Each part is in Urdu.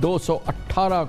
218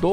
2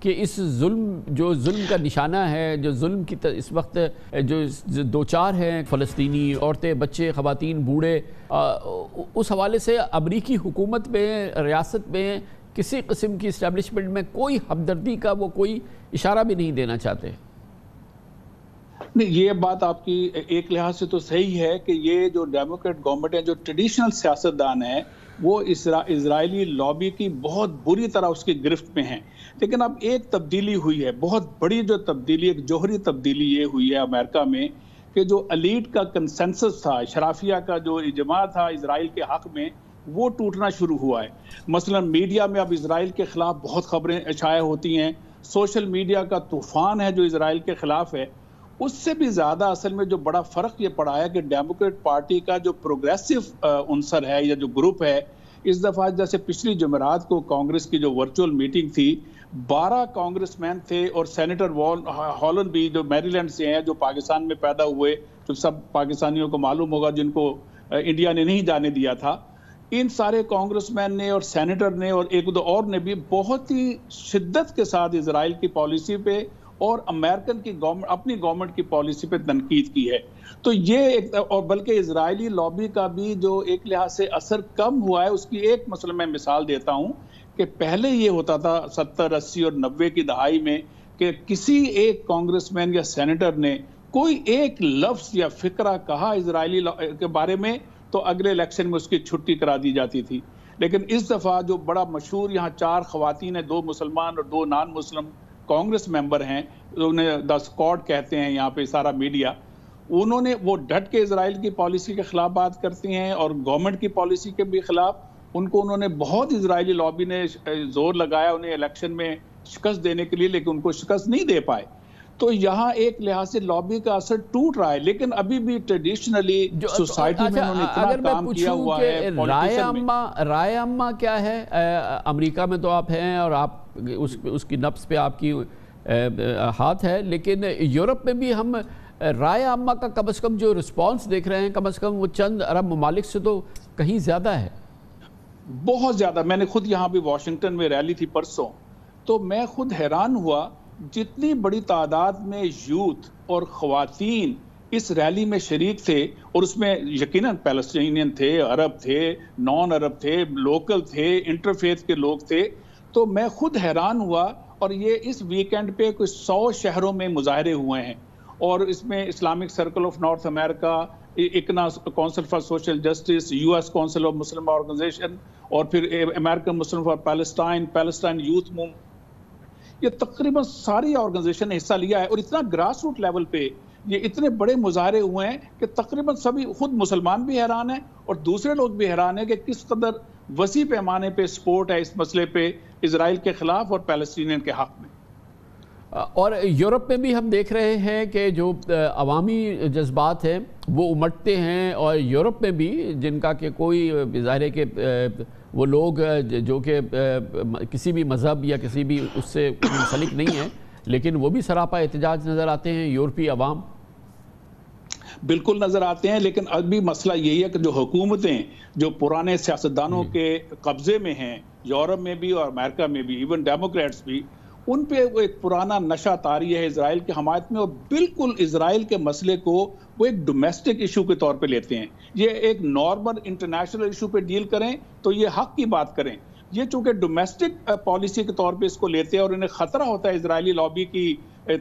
کہ اس ظلم کا نشانہ ہے، جو ظلم کی اس وقت جو دوچار ہیں فلسطینی عورتیں، بچے، خواتین، بوڑھے، اس حوالے سے امریکی حکومت میں، ریاست میں کسی قسم کی اسٹیبلشمنٹ میں کوئی ہمدردی کا وہ کوئی اشارہ بھی نہیں دینا چاہتے؟ نہیں، یہ بات آپ کی ایک لحاظ سے تو صحیح ہے کہ یہ جو ڈیموکریٹ گورنمنٹ ہے، جو ٹریڈیشنل سیاستدان ہیں، وہ اسرائیلی لابی کی بہت بری طرح اس کی گرفت میں ہیں۔ لیکن اب ایک تبدیلی ہوئی ہے، بہت بڑی جو تبدیلی، ایک جوہری تبدیلی یہ ہوئی ہے امریکہ میں کہ جو ایلیٹ کا کنسنسس تھا، اشرافیہ کا جو اجماع تھا اسرائیل کے حق میں، وہ ٹوٹنا شروع ہوا ہے۔ مثلا میڈیا میں اب اسرائیل کے خلاف بہت خبریں اشاعہ ہوتی ہیں، سوشل میڈیا کا طوفان ہے جو اسرائیل کے خلاف ہے۔ اس سے بھی زیادہ اصل میں جو بڑا فرق یہ پڑا ہے کہ ڈیموکریٹ پارٹی کا جو پروگریسو عنصر ہے یا جو گروپ ہے، اس دفعہ جیسے پچھلی جمعرات کو کانگریس کی جو ورچوئل میٹنگ تھی، 12 کانگریس مین تھے اور سینیٹر ہالن بھی جو میری لینڈ سے ہیں، جو پاکستان میں پیدا ہوئے، جو سب پاکستانیوں کو معلوم ہوگا جن کو انڈیا نے نہیں جانے دیا تھا، ان سارے کانگریس مین نے اور سینیٹر نے اور ایک دو اور نے بھی بہت ہی شدت کے ساتھ اسرائیل کی پالیسی پہ اور امریکن کی اپنی گورنمنٹ کی پالیسی پہ تنقید کی ہے۔ تو یہ اور بلکہ اسرائیلی لابی کا بھی جو ایک لحاظ سے اثر کم ہوا ہے، اس کی ایک مثلا میں مثال دیتا ہوں کہ پہلے یہ ہوتا تھا 70، 80 اور 90 کی دہائی میں کہ کسی ایک کانگریس مین یا سینیٹر نے کوئی ایک لفظ یا فقرہ کہا اسرائیلی کے بارے میں تو اگلے الیکشن میں اس کی چھٹی کرا دی جاتی تھی۔ لیکن اس دفعہ جو بڑا مشہور یہاں 4 خواتین ہیں، 2 مسلمان اور 2 نان مسلم کانگریس ممبر ہیں، انہیں دا اسکواڈ کہتے ہیں یہاں پہ سارا میڈیا، انہوں نے وہ ڈٹ کے اسرائیل کی پالیسی کے خلاف بات کرتی ہیں اور گورنمنٹ کی پالیسی کے بھی خلاف۔ انہوں نے بہت اسرائیلی لابی نے زور لگایا انہیں الیکشن میں شکست دینے کے لیے، لیکن ان کو شکست نہیں دے پائے۔ تو یہاں ایک لحاظ سے لابی کا اثر ٹوٹ رہا ہے، لیکن ابھی بھی ٹریڈیشنلی سوسائٹی میں انہوں نے اتنا کام کیا ہوا ہے۔ رائے عامہ کیا ہے؟ امریکہ میں تو آپ ہیں اور آپ اس کی نبض پہ آپ کی ہاتھ ہے، لیکن یورپ میں بھی ہم رائے عامہ کا کم از کم جو رسپانس دیکھ رہے ہیں، کم از کم وہ چند عرب ممالک سے تو کہیں زیادہ ہے، بہت زیادہ۔ میں نے خود یہاں بھی واشنگٹن میں ریلی تھی پرسوں، تو میں خود حیران ہوا جتنی بڑی تعداد میں یوتھ اور خواتین اس ریلی میں شریک تھے، اور اس میں یقیناً پیلسٹینین تھے، عرب تھے، نان عرب تھے، لوکل تھے، انٹرفیتھ کے لوگ تھے۔ تو میں خود حیران ہوا، اور یہ اس ویکینڈ پہ کچھ 100 شہروں میں مظاہرے ہوئے ہیں، اور اس میں Islamic circle of north America, ICNA council for social justice, U S council of Muslim organisation, اور پھر American Muslim for Palestine youth movement, یہ تقریباً ساری آرگنائزیشن نے حصہ لیا ہے، اور اتنا گراس روٹ لیول پہ یہ اتنے بڑے مظاہرے ہوئے ہیں کہ تقریباً سبھی، خود مسلمان بھی حیران ہیں اور دوسرے لوگ بھی حیران ہیں کہ کس قدر وسیع پیمانے پہ سپورٹ ہے اس مسئلے پہ اسرائیل کے خلاف اور فلسطینیوں کے حق میں۔ اور یورپ میں بھی ہم دیکھ رہے ہیں کہ جو عوامی جذبات ہیں وہ امٹتے ہیں، اور یورپ میں بھی جن کا کہ کوئی ظاہر ہے کہ وہ لوگ جو کہ کسی بھی مذہب یا کسی بھی اس سے منسلک نہیں ہیں، لیکن وہ بھی سراپا احتجاج نظر آتے ہیں یورپی عوام۔ بالکل نظر آتے ہیں، لیکن ابھی مسئلہ یہی ہے کہ جو حکومتیں جو پرانے سیاستدانوں کے قبضے میں ہیں، یورپ میں بھی اور امریکہ میں بھی، ایون ڈیموکریٹس بھی، ان پہ وہ ایک پرانا نشہ طاری ہے اسرائیل کی حمایت میں، اور بالکل اسرائیل کے مسئلے کو وہ ایک ڈومیسٹک ایشو کے طور پہ لیتے ہیں۔ یہ ایک نارمل انٹرنیشنل ایشو پہ ڈیل کریں تو یہ حق کی بات کریں، یہ چونکہ ڈومیسٹک پالیسی کے طور پہ اس کو لیتے ہیں اور انہیں خطرہ ہوتا ہے اسرائیلی لابی کی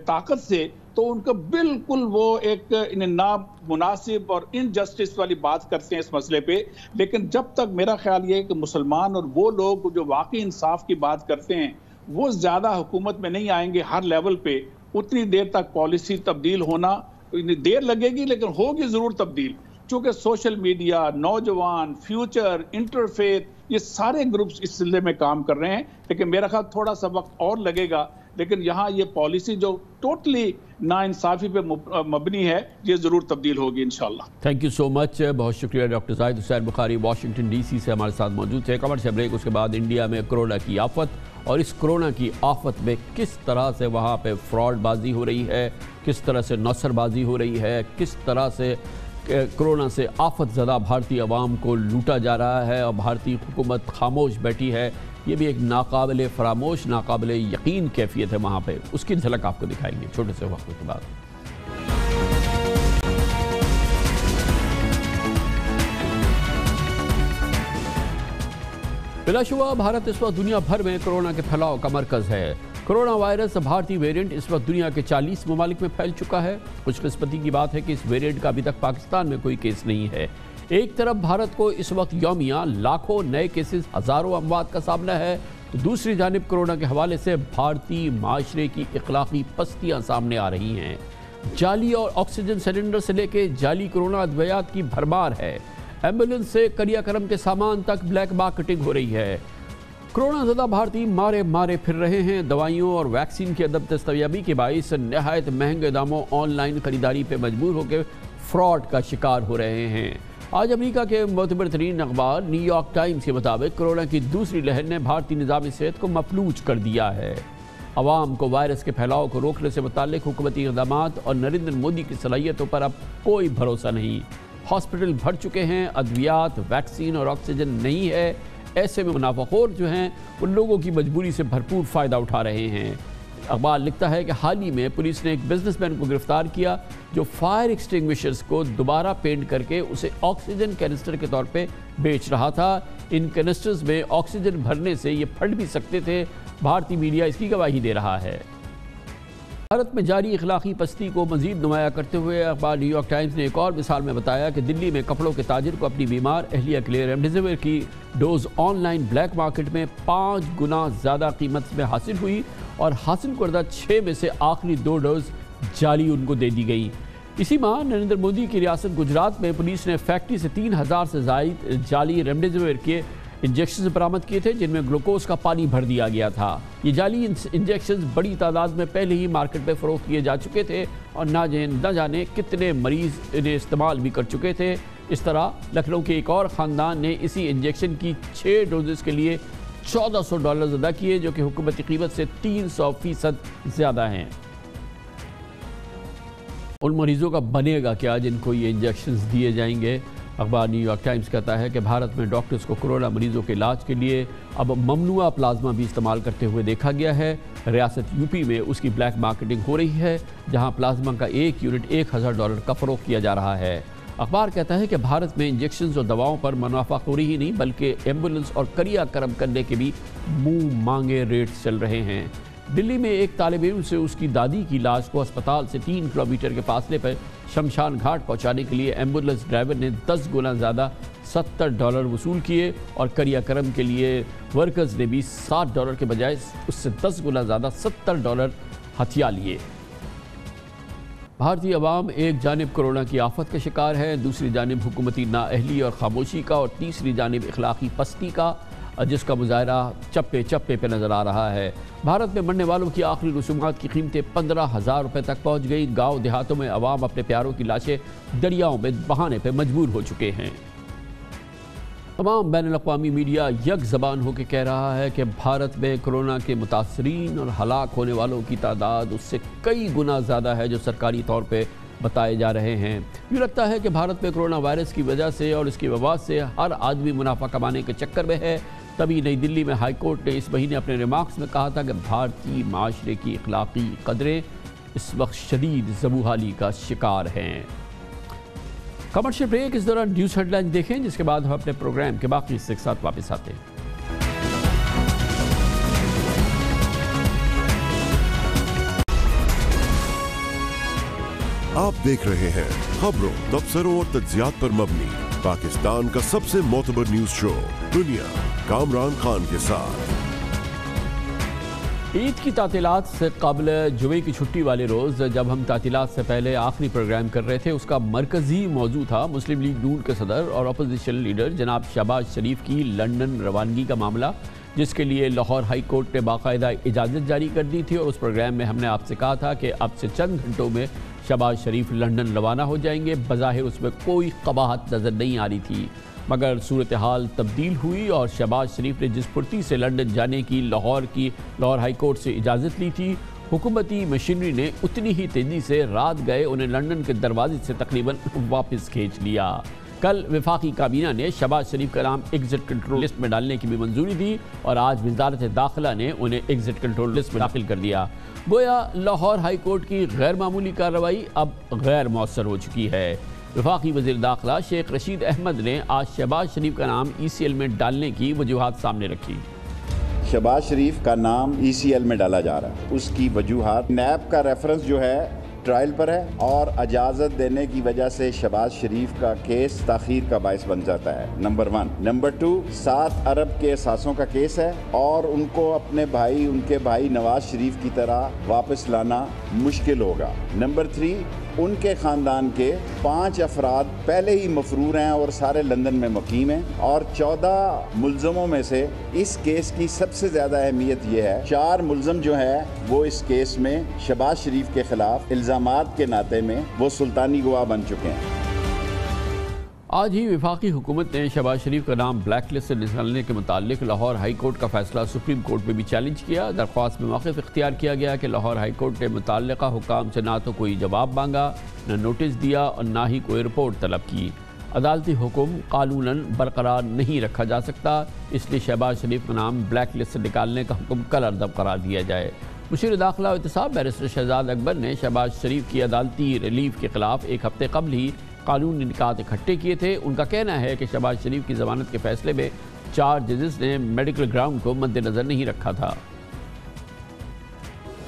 طاقت سے، تو ان کا بالکل وہ ایک نامناسب اور انجسٹس والی بات کرتے ہیں اس مسئلے پہ۔ لیکن جب تک میرا خیال یہ ہے کہ مسلمان اور وہ لوگ جو واقعی انصاف کی بات کرتے ہیں وہ زیادہ حکومت میں نہیں آئیں گے ہر لیول پہ، اتنی دیر تک پالیسی تبدیل ہونا دیر لگے گی، لیکن ہوگی ضرور تبدیل، چونکہ سوشل میڈیا، نوجوان، فیوچر، انٹرفیتھ، یہ سارے گروپس اس سلسلے میں کام کر رہے ہیں۔ لیکن میرا خیال تھوڑا سا وقت اور لگے گا، لیکن یہاں یہ پالیسی جو ٹوٹلی ناانصافی پہ مبنی ہے یہ ضرور تبدیل ہوگی انشاءاللہ۔ تھینک یو سو مچ، بہت شکریہ ڈاکٹر زاہد حسین بخاری، واشنگٹن ڈی سی سے ہمارے ساتھ موجود تھے۔ کمر سے بریک، اس کے بعد انڈیا میں کرونا کی آفت، اور اس کرونا کی آفت میں کس طرح سے وہاں پہ فراڈ بازی ہو رہی ہے، کس طرح سے نوسر بازی ہو رہی ہے، کس طرح سے کرونا سے آفت زدہ بھارتی عوام کو لوٹا جا رہا ہے اور بھارتی حکومت خاموش بیٹھی ہے، یہ بھی ایک ناقابل فراموش، ناقابل یقین کیفیت ہے وہاں پہ، اس کی جھلک آپ کو دکھائیں گے چھوٹے سے وقت کے بعد۔ بلا شبہ بھارت اس وقت دنیا بھر میں کرونا کے پھیلاؤ کا مرکز ہے۔ کرونا وائرس بھارتی ویرینٹ اس وقت دنیا کے 40 ممالک میں پھیل چکا ہے۔ خوش قسمتی کی بات ہے کہ اس ویرینٹ کا ابھی تک پاکستان میں کوئی کیس نہیں ہے۔ ایک طرف بھارت کو اس وقت یومیہ لاکھوں نئے کیسز، ہزاروں اموات کا سامنا ہے، تو دوسری جانب کرونا کے حوالے سے بھارتی معاشرے کی اخلاقی پستیاں سامنے آ رہی ہیں۔ جعلی اور آکسیجن سلنڈر سے لے کے جعلی کرونا ادویات کی بھرمار ہے۔ ایمبولنس سے کریا کرم کے سامان تک بلیک مارکیٹنگ ہو رہی ہے۔ کرونا زدہ بھارتی مارے پھر رہے ہیں۔ دوائیوں اور ویکسین کی عدم دستیابی کے باعث نہایت مہنگے داموں آن لائن خریداری پہ مجبور ہو کے فراڈ کا شکار ہو رہے ہیں۔ آج امریکہ کے معتبر ترین اخبار نیو یارک ٹائمز کے مطابق کرونا کی دوسری لہر نے بھارتی نظام صحت کو مفلوج کر دیا ہے۔ عوام کو وائرس کے پھیلاؤ کو روکنے سے متعلق حکومتی اقدامات اور نریندر مودی کی صلاحیتوں پر اب کوئی بھروسہ نہیں۔ ہاسپٹل بھر چکے ہیں، ادویات، ویکسین اور آکسیجن نہیں ہے۔ ایسے میں منافع خور جو ہیں ان لوگوں کی مجبوری سے بھرپور فائدہ اٹھا رہے ہیں۔ اخبار لکھتا ہے کہ حال ہی میں پولیس نے ایک بزنس مین کو گرفتار کیا جو فائر ایکسٹنگوشرز کو دوبارہ پینٹ کر کے اسے آکسیجن کینسٹر کے طور پہ بیچ رہا تھا۔ ان کینسٹرز میں آکسیجن بھرنے سے یہ پھٹ بھی سکتے تھے۔ بھارتی میڈیا اس کی گواہی دے رہا ہے۔ بھارت میں جاری اخلاقی پستی کو مزید نمایاں کرتے ہوئے اخبار نیو یارک ٹائمز نے ایک اور مثال میں بتایا کہ دلی میں کپڑوں کے تاجر کو اپنی بیمار اہلیہ کے لیے ریمڈیسیویر کی dose online black market میں 5 گنا زیادہ قیمت میں حاصل ہوئی اور حاصل کردہ 6 میں سے آخری 2 ڈوز جعلی ان کو دے دی گئی۔ اسی ماہ نریندر مودی کی ریاست گجرات میں پولیس نے فیکٹری سے 3000 سے زائد جعلی ریمڈیسیویر کے انجیکشنز برآمد کیے تھے جن میں گلوکوز کا پانی بھر دیا گیا تھا۔ یہ جعلی انجیکشنز بڑی تعداد میں پہلے ہی مارکیٹ میں فروخت کیے جا چکے تھے اور نہ جانے کتنے مریض انہیں استعمال بھی کر چکے تھے۔ اس طرح لکھنؤ کے ایک اور خاندان نے اسی انجیکشن کی 6 ڈوزز کے لیے $1400 ادا کیے جو کہ حکومتی قیمت سے 300% زیادہ ہیں۔ ان مریضوں کا بنے گا کیا جن کو یہ انجیکشنز دیے جائیں گے؟ اخبار نیو یارک ٹائمز کہتا ہے کہ بھارت میں ڈاکٹرز کو کرونا مریضوں کے علاج کے لیے اب ممنوعہ پلازما بھی استعمال کرتے ہوئے دیکھا گیا ہے۔ ریاست یوپی میں اس کی بلیک مارکیٹنگ ہو رہی ہے جہاں پلازما کا ایک یونٹ $1000 کا فروخت کیا جا رہا ہے۔ اخبار کہتا ہے کہ بھارت میں انجیکشنز اور دواؤں پر منافع خوری ہی نہیں بلکہ ایمبولنس اور کریا کرم کرنے کے بھی منہ مانگے ریٹس چل رہے ہیں۔ دلی میں ایک طالب علم سے اس کی دادی کی لاش کو اسپتال سے 3 کلومیٹر کے فاصلے پر شمشان گھاٹ پہنچانے کے لیے ایمبولنس ڈرائیور نے 10 گنا زیادہ $70 وصول کیے اور کریا کرم کے لیے ورکرز نے بھی $60 کے بجائے اس سے 10 گنا زیادہ $70 ہتھیا لیے۔ بھارتی عوام ایک جانب کرونا کی آفت کا شکار ہے، دوسری جانب حکومتی نااہلی اور خاموشی کا، اور تیسری جانب اخلاقی پستی کا جس کا مظاہرہ چپے چپے پہ نظر آ رہا ہے۔ بھارت میں مرنے والوں کی آخری رسومات کی قیمتیں $15,000 تک پہنچ گئی۔ گاؤں دیہاتوں میں عوام اپنے پیاروں کی لاشیں دریاؤں میں بہانے پہ مجبور ہو چکے ہیں۔ تمام بین الاقوامی میڈیا یک زبان ہو کے کہہ رہا ہے کہ بھارت میں کرونا کے متاثرین اور ہلاک ہونے والوں کی تعداد اس سے کئی گنا زیادہ ہے جو سرکاری طور پہ بتائے جا رہے ہیں۔ یہ لگتا ہے کہ بھارت میں کرونا وائرس کی وجہ سے اور اس کی وبا سے ہر آدمی منافع کمانے کے چکر میں ہے۔ تبھی نئی دلی میں ہائی کورٹ نے اس مہینے اپنے ریمارکس میں کہا تھا کہ بھارتی معاشرے کی اخلاقی قدریں اس وقت شدید زبوحالی کا شکار ہیں۔ کمرشل بریک، اس دوران نیوز ہیڈ لائن دیکھیں جس کے بعد ہم اپنے پروگرام کے باقی حصے کے ساتھ واپس آتے ہیں۔ آپ دیکھ رہے ہیں خبروں، تبصروں اور تجزیات پر مبنی پاکستان کا سب سے معتبر نیوز شو دنیا، کامران خان کے ساتھ۔ عید کی تعطیلات سے قبل جمعے کی چھٹی والے روز جب ہم تعطیلات سے پہلے آخری پروگرام کر رہے تھے، اس کا مرکزی موضوع تھا مسلم لیگ نون کے صدر اور اپوزیشن لیڈر جناب شہباز شریف کی لنڈن روانگی کا معاملہ، جس کے لیے لاہور ہائی کورٹ نے باقاعدہ اجازت جاری کر دی تھی، اور اس پروگرام میں ہم نے آپ سے کہا تھا کہ اب سے چند گھنٹوں میں شہباز شریف لنڈن روانہ ہو جائیں گے۔ بظاہر اس میں کوئی قباحت نظر نہیں آ رہی تھی، مگر صورتحال تبدیل ہوئی اور شہباز شریف نے جس پھرتی سے لنڈن جانے کی لاہور ہائی کورٹ سے اجازت لی تھی، حکومتی مشینری نے اتنی ہی تیزی سے رات گئے انہیں لنڈن کے دروازے سے تقریباً واپس کھینچ لیا۔ کل وفاقی کابینہ نے شہباز شریف کا نام ایگزٹ کنٹرول لسٹ میں ڈالنے کی بھی منظوری دی اور آج وزارت داخلہ نے انہیں ایگزٹ کنٹرول لسٹ میں داخل کر دیا۔ گویا لاہور ہائی کورٹ کی غیر معمولی کارروائی اب غیر مؤثر ہو چکی ہے۔ وفاقی وزیر داخلہ شیخ رشید احمد نے آج شہباز شریف کا نام ای سی ایل میں ڈالنے کی وجوہات سامنے رکھی۔ شہباز شریف کا نام ای سی ایل میں ڈالا جا رہا ہے، اس کی وجوہات نیب کا ریفرنس جو ہے ٹرائل پر ہے اور اجازت دینے کی وجہ سے شہباز شریف کا کیس تاخیر کا باعث بن جاتا ہے، نمبر 1۔ نمبر 2، 7 ارب کے اثاثوں کا کیس ہے اور ان کو اپنے بھائی، ان کے بھائی نواز شریف کی طرح واپس لانا مشکل ہوگا۔ نمبر 3، ان کے خاندان کے 5 افراد پہلے ہی مفرور ہیں اور سارے لندن میں مقیم ہیں، اور 14 ملزموں میں سے اس کیس کی سب سے زیادہ اہمیت یہ ہے 4 ملزم جو ہیں وہ اس کیس میں شہباز شریف کے خلاف الزامات کے ناطے میں وہ سلطانی گواہ بن چکے ہیں۔ آج ہی وفاقی حکومت نے شہباز شریف کا نام بلیک لسٹ سے نکالنے کے متعلق لاہور ہائی کورٹ کا فیصلہ سپریم کورٹ میں بھی چیلنج کیا۔ درخواست میں موقف اختیار کیا گیا کہ لاہور ہائی کورٹ نے متعلقہ حکام سے نہ تو کوئی جواب مانگا، نہ نوٹس دیا اور نہ ہی کوئی رپورٹ طلب کی۔ عدالتی حکم قانوناً برقرار نہیں رکھا جا سکتا، اس لیے شہباز شریف کا نام بلیک لسٹ سے نکالنے کا حکم کل اردب قرار دیا جائے۔ مشیر داخلہ و احتساب بیرسٹر شہزاد اکبر نے شہباز شریف کی عدالتی ریلیف کے خلاف ایک ہفتے قبل ہی قانونی نکات اکٹھے کیے تھے۔ ان کا کہنا ہے کہ شہباز شریف کی ضمانت کے فیصلے میں 4 ججز نے میڈیکل گراؤنڈ کو مد نظر نہیں رکھا تھا۔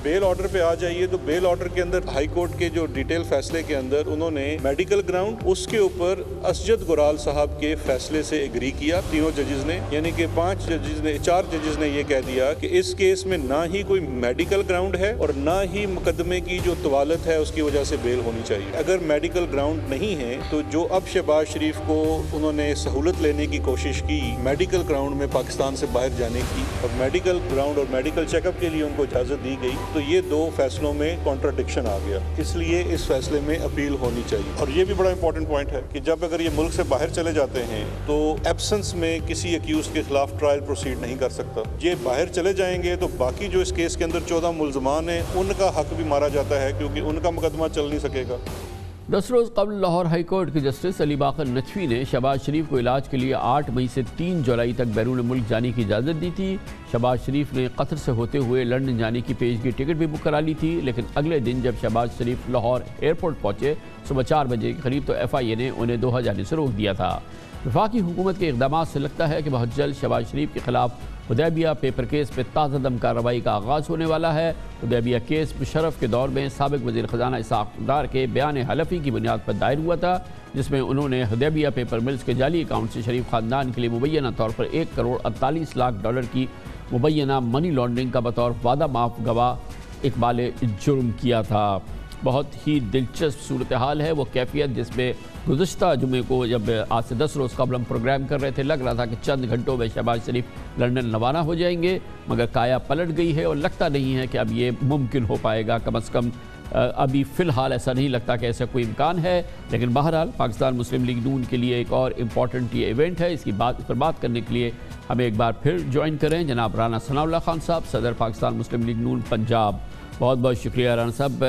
بیل آرڈر پہ آ جائیے تو بیل آرڈر کے اندر ہائی کورٹ کے جو ڈیٹیل فیصلے کے اندر انہوں نے میڈیکل گراؤنڈ اس کے اوپر اسجد گرال صاحب کے فیصلے سے اگری کیا، تینوں ججز نے، یعنی کہ 4 ججز نے یہ کہہ دیا کہ اس کیس میں نہ ہی کوئی میڈیکل گراؤنڈ ہے اور نہ ہی مقدمے کی جو طوالت ہے اس کی وجہ سے بیل ہونی چاہیے۔ اگر میڈیکل گراؤنڈ نہیں ہے تو جو اب شہباز شریف کو انہوں نے سہولت لینے کی کوشش کی میڈیکل گراؤنڈ میں پاکستان سے باہر جانے کی، اور میڈیکل گراؤنڈ اور میڈیکل چیک اپ کے لیے ان کو اجازت دی گئی، تو یہ 2 فیصلوں میں کانٹراڈکشن آ گیا، اس لیے اس فیصلے میں اپیل ہونی چاہیے۔ اور یہ بھی بڑا امپورٹنٹ پوائنٹ ہے کہ جب اگر یہ ملک سے باہر چلے جاتے ہیں تو ایبسنس میں کسی اکیوز کے خلاف ٹرائل پروسیڈ نہیں کر سکتا۔ یہ باہر چلے جائیں گے تو باقی جو اس کیس کے اندر 14 ملزمان ہیں ان کا حق بھی مارا جاتا ہے کیونکہ ان کا مقدمہ چل نہیں سکے گا۔ 10 روز قبل لاہور ہائی کورٹ کے جسٹس علی باقر نجفی نے شہباز شریف کو علاج کے لیے 8 مئی سے 3 جولائی تک بیرون ملک جانے کی اجازت دی تھی۔ شہباز شریف نے قطر سے ہوتے ہوئے لندن جانے کی پیشگی ٹکٹ بھی بک کرا لی تھی، لیکن اگلے دن جب شہباز شریف لاہور ایئرپورٹ پہنچے صبح 4 بجے کے قریب تو FIA نے انہیں دوحہ جانے سے روک دیا تھا۔ وفاقی حکومت کے اقدامات سے لگتا ہے کہ بہت جلد شہباز شریف کے خلاف حدیبیہ پیپر کیس پہ تازہ دم کارروائی کا آغاز ہونے والا ہے۔ حدیبیہ کیس مشرف کے دور میں سابق وزیر خزانہ اسحاق ڈار کے بیان حلفی کی بنیاد پر دائر ہوا تھا، جس میں انہوں نے حدیبیہ پیپر ملز کے جعلی اکاؤنٹ سے شریف خاندان کے لیے مبینہ طور پر $1 کروڑ 48 لاکھ کی مبینہ منی لانڈرنگ کا بطور وعدہ معاف گواہ اقبال جرم کیا تھا۔ بہت ہی دلچسپ صورتحال ہے وہ کیفیت جس میں گزشتہ جمعے کو جب آج سے 10 روز قبل ہم پروگرام کر رہے تھے لگ رہا تھا کہ چند گھنٹوں میں شہباز شریف لندن روانہ ہو جائیں گے، مگر کایا پلٹ گئی ہے اور لگتا نہیں ہے کہ اب یہ ممکن ہو پائے گا۔ کم از کم ابھی فی الحال ایسا نہیں لگتا کہ ایسا کوئی امکان ہے، لیکن بہرحال پاکستان مسلم لیگ نون کے لیے ایک اور امپورٹنٹ یہ ایونٹ ہے۔ اس پر بات کرنے کے لیے ہمیں ایک بار پھر جوائن کریں جناب رانا ثناء اللہ خان صاحب، صدر پاکستان مسلم لیگ نون پنجاب۔ بہت بہت شکریہ رانا صاحب۔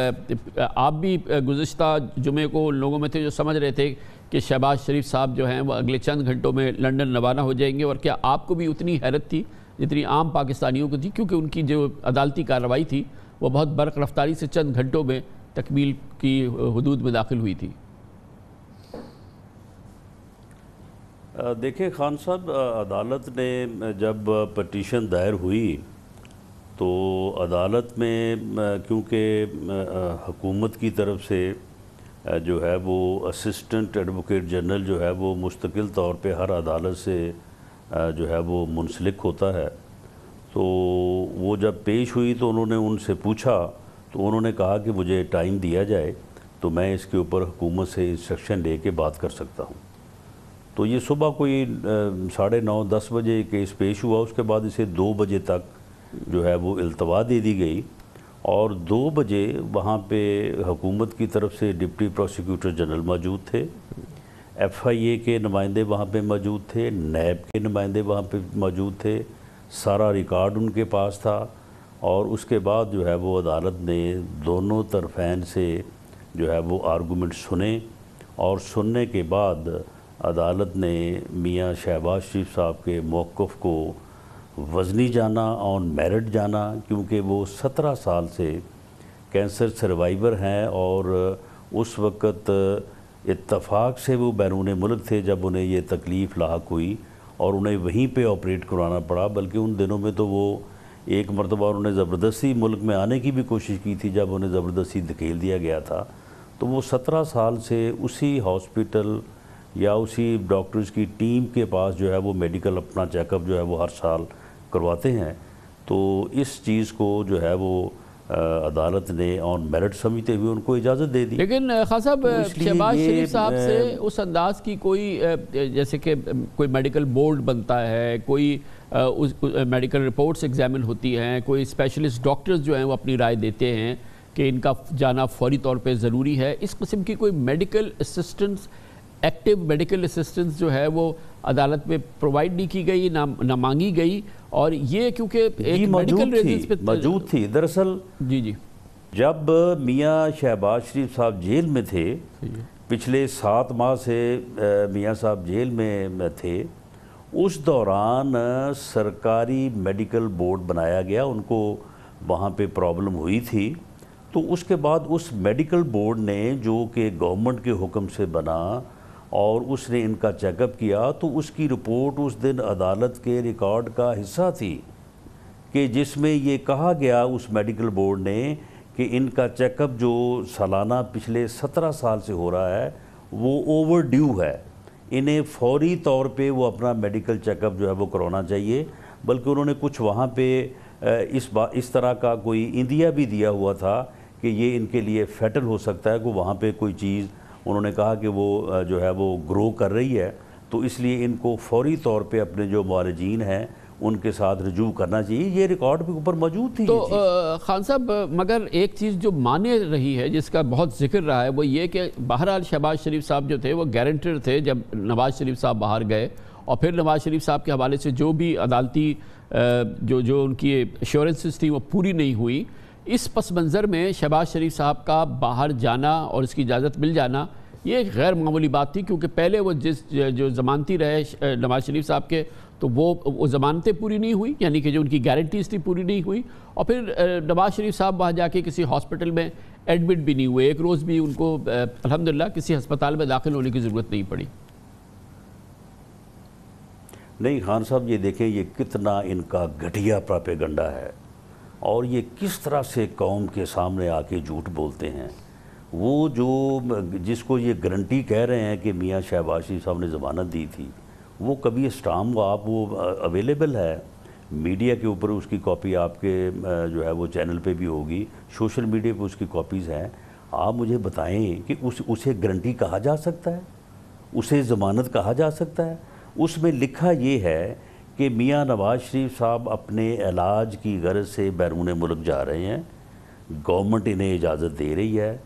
آپ بھی گزشتہ جمعے کو لوگوں میں تھے جو سمجھ رہے تھے کہ شہباز شریف صاحب جو ہیں وہ اگلے چند گھنٹوں میں لندن روانہ ہو جائیں گے، اور کیا آپ کو بھی اتنی حیرت تھی جتنی عام پاکستانیوں کو تھی، کیونکہ ان کی جو عدالتی کارروائی تھی وہ بہت برق رفتاری سے چند گھنٹوں میں تکمیل کی حدود میں داخل ہوئی تھی؟ دیکھیں خان صاحب، عدالت نے جب پٹیشن دائر ہوئی تو عدالت میں کیونکہ حکومت کی طرف سے جو ہے وہ اسسٹنٹ ایڈوکیٹ جنرل جو ہے وہ مستقل طور پہ ہر عدالت سے جو ہے وہ منسلک ہوتا ہے، تو وہ جب پیش ہوئی تو انہوں نے ان سے پوچھا تو انہوں نے کہا کہ مجھے ٹائم دیا جائے تو میں اس کے اوپر حکومت سے انسٹرکشن لے کے بات کر سکتا ہوں۔ تو یہ صبح کوئی 9:30 10 بجے کیس پیش ہوا، اس کے بعد اسے 2 بجے تک جو ہے وہ التوا دے دی گئی، اور 2 بجے وہاں پہ حکومت کی طرف سے ڈپٹی پروسیکیوٹر جنرل موجود تھے، FIA کے نمائندے وہاں پہ موجود تھے، نیب کے نمائندے وہاں پہ موجود تھے، سارا ریکارڈ ان کے پاس تھا، اور اس کے بعد جو ہے وہ عدالت نے دونوں طرفین سے جو ہے وہ آرگومنٹ سنے، اور سننے کے بعد عدالت نے میاں شہباز شریف صاحب کے موقف کو وزنی جانا، آن میرٹ جانا، کیونکہ وہ 17 سال سے کینسر سروائیور ہیں اور اس وقت اتفاق سے وہ بیرون ملک تھے جب انہیں یہ تکلیف لاحق ہوئی اور انہیں وہیں پہ آپریٹ کروانا پڑا، بلکہ ان دنوں میں تو وہ ایک مرتبہ انہوں نے زبردستی ملک میں آنے کی بھی کوشش کی تھی جب انہیں زبردستی دھکیل دیا گیا تھا۔ تو وہ 17 سال سے اسی ہاسپٹل یا اسی ڈاکٹرز کی ٹیم کے پاس جو ہے وہ میڈیکل اپنا چیک اپ جو ہے وہ ہر سال کرواتے ہیں۔ تو اس چیز کو جو ہے وہ عدالت نے آن میرٹ سمجھتے ہوئے ان کو اجازت دے دی۔ لیکن خان صاحب شہباز شریف صاحب سے اس انداز کی کوئی جیسے کہ کوئی میڈیکل بورڈ بنتا ہے، کوئی میڈیکل رپورٹس ایگزامن ہوتی ہیں، کوئی اسپیشلسٹ ڈاکٹرز جو ہیں وہ اپنی رائے دیتے ہیں کہ ان کا جانا فوری طور پہ ضروری ہے، اس قسم کی کوئی medical assistance, active medical assistance جو ہے وہ عدالت میں پرووائڈ نہیں کی گئی، نہ مانگی گئی، اور یہ کیونکہ ایک میڈیکل ریزنز پہ موجود تھی۔ دراصل جی جب میاں شہباز شریف صاحب جیل میں تھے، پچھلے 7 ماہ سے میاں صاحب جیل میں تھے، اس دوران سرکاری میڈیکل بورڈ بنایا گیا، ان کو وہاں پہ پرابلم ہوئی تھی، تو اس کے بعد اس میڈیکل بورڈ نے جو کہ گورنمنٹ کے حکم سے بنا اور اس نے ان کا چیک اپ کیا، تو اس کی رپورٹ اس دن عدالت کے ریکارڈ کا حصہ تھی کہ جس میں یہ کہا گیا اس میڈیکل بورڈ نے کہ ان کا چیک اپ جو سالانہ پچھلے 17 سال سے ہو رہا ہے وہ اوور ڈیو ہے، انہیں فوری طور پہ وہ اپنا میڈیکل چیک اپ جو ہے وہ کروانا چاہیے۔ بلکہ انہوں نے کچھ وہاں پہ اس طرح کا کوئی اندیا بھی دیا ہوا تھا کہ یہ ان کے لیے فیٹل ہو سکتا ہے کہ وہاں پہ کوئی چیز انہوں نے کہا کہ وہ جو ہے وہ گرو کر رہی ہے، تو اس لیے ان کو فوری طور پہ اپنے جو معالجین ہیں ان کے ساتھ رجوع کرنا چاہیے۔ یہ ریکارڈ کے اوپر موجود تھی۔ تو خان صاحب مگر ایک چیز جو مانے رہی ہے، جس کا بہت ذکر رہا ہے، وہ یہ کہ بہرحال شہباز شریف صاحب جو تھے وہ گارنٹر تھے جب نواز شریف صاحب باہر گئے، اور پھر نواز شریف صاحب کے حوالے سے جو بھی عدالتی جو ان کی ایشورنسز تھیں وہ پوری نہیں ہوئی۔ اس پس منظر میں شہباز شریف صاحب کا باہر جانا اور اس کی اجازت مل جانا یہ ایک غیر معمولی بات تھی، کیونکہ پہلے وہ جو ضمانتی رہے نواز شریف صاحب کے، تو وہ ضمانتیں پوری نہیں ہوئی، یعنی کہ جو ان کی گارنٹیز تھی پوری نہیں ہوئی، اور پھر نواز شریف صاحب وہاں جا کے کسی ہاسپٹل میں ایڈمٹ بھی نہیں ہوئے، ایک روز بھی ان کو الحمدللہ کسی ہسپتال میں داخل ہونے کی ضرورت نہیں پڑی۔ نہیں خان صاحب، یہ دیکھیں یہ کتنا ان کا گھٹیا پراپیگنڈا ہے، اور یہ کس طرح سے قوم کے سامنے آ کے جھوٹ بولتے ہیں۔ وہ جو جس کو یہ گارنٹی کہہ رہے ہیں کہ میاں شہباز شریف صاحب نے ضمانت دی تھی، وہ کبھی اسٹامپ آپ وہ اویلیبل ہے میڈیا کے اوپر، اس کی کاپی آپ کے جو ہے وہ چینل پہ بھی ہوگی، سوشل میڈیا پہ اس کی کاپیز ہیں۔ آپ مجھے بتائیں کہ اسے گارنٹی کہا جا سکتا ہے، اسے ضمانت کہا جا سکتا ہے؟ اس میں لکھا یہ ہے کہ میاں نواز شریف صاحب اپنے علاج کی غرض سے بیرون ملک جا رہے ہیں، گورنمنٹ انہیں اجازت دے رہی ہے،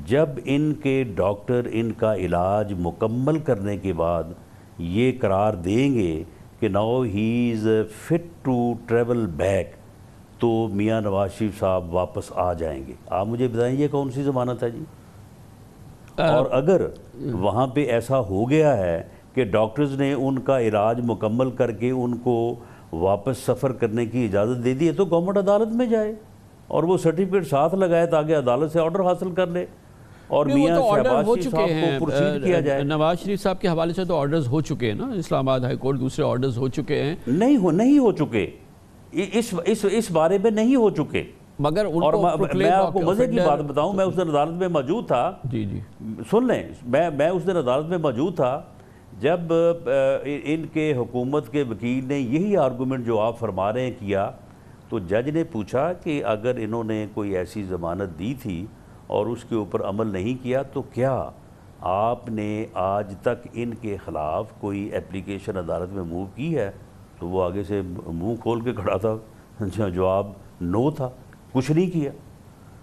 جب ان کے ڈاکٹر ان کا علاج مکمل کرنے کے بعد یہ قرار دیں گے کہ now he is fit to travel back, تو میاں نواز شریف صاحب واپس آ جائیں گے۔ آپ مجھے بتائیں یہ کون سی ضمانت ہے جی؟ اور اگر وہاں پہ ایسا ہو گیا ہے کہ ڈاکٹرز نے ان کا علاج مکمل کر کے ان کو واپس سفر کرنے کی اجازت دے دی ہے، تو گورنمنٹ عدالت میں جائے اور وہ سرٹیفکیٹ ساتھ لگائے تاکہ عدالت سے آرڈر حاصل کر لے، اور میاں شہباز شریف صاحب کو پروسیڈ کیا جائے۔ نواز شریف صاحب کے حوالے سے تو آرڈرز ہو چکے ہیں نا، اسلام آباد ہائی کورٹ، دوسرے آرڈرز ہو چکے ہیں۔ نہیں ہو چکے، اس بارے میں نہیں ہو چکے۔ مگر اور میں آپ کو مزے کی بات بتاؤں، میں اس دن عدالت میں موجود تھا، جی سن لیں، میں اس دن عدالت میں موجود تھا جب ان کے حکومت کے وکیل نے یہی آرگومنٹ جو آپ فرما رہے ہیں کیا، تو جج نے پوچھا کہ اگر انہوں نے کوئی ایسی ضمانت دی تھی اور اس کے اوپر عمل نہیں کیا تو کیا آپ نے آج تک ان کے خلاف کوئی اپلیکیشن عدالت میں موو کی ہے؟ تو وہ آگے سے منہ کھول کے کھڑا تھا، جواب نو تھا، کچھ نہیں کیا۔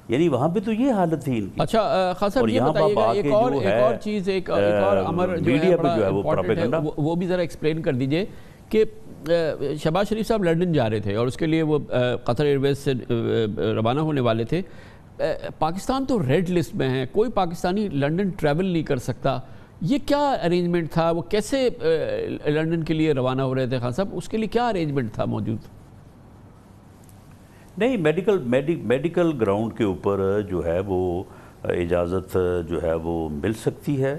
یعنی وہاں پہ تو یہ حالت تھی ان کی۔ اچھا خان صاحب یہ بتائیے گا ایک اور چیز، ایک اور امر جو ہے بڑا امپورٹنٹ ہے، وہ بھی ذرا ایکسپلین کر دیجئے کہ شہباز شریف صاحب لنڈن جا رہے تھے اور اس کے لیے وہ قطر ایئر ویز سے روانہ ہونے والے تھے۔ پاکستان تو ریڈ لسٹ میں ہے، کوئی پاکستانی لنڈن ٹریول نہیں کر سکتا، یہ کیا ارینجمنٹ تھا؟ وہ کیسے لندن کے لیے روانہ ہو رہے تھے خان صاحب؟ اس کے لیے کیا ارینجمنٹ تھا موجود؟ نہیں، میڈیکل گراؤنڈ کے اوپر جو ہے وہ اجازت جو ہے وہ مل سکتی ہے،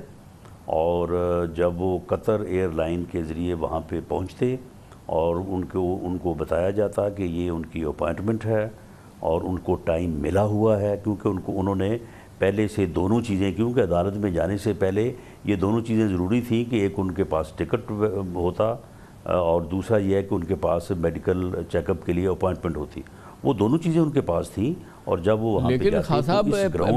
اور جب وہ قطر ایئر لائن کے ذریعے وہاں پہ پہنچتے اور ان کو بتایا جاتا کہ یہ ان کی اپائنٹمنٹ ہے اور ان کو ٹائم ملا ہوا ہے، کیونکہ انہوں نے پہلے سے دونوں چیزیں، کیونکہ عدالت میں جانے سے پہلے یہ دونوں چیزیں ضروری تھیں کہ ایک ان کے پاس ٹکٹ ہوتا اور دوسرا یہ ہے کہ ان کے پاس میڈیکل چیک اپ کے لیے اپائنٹمنٹ ہوتی. وہ دونوں چیزیں ان کے پاس تھیں، اور جب وہ وہاں پہ لیکن خان صاحب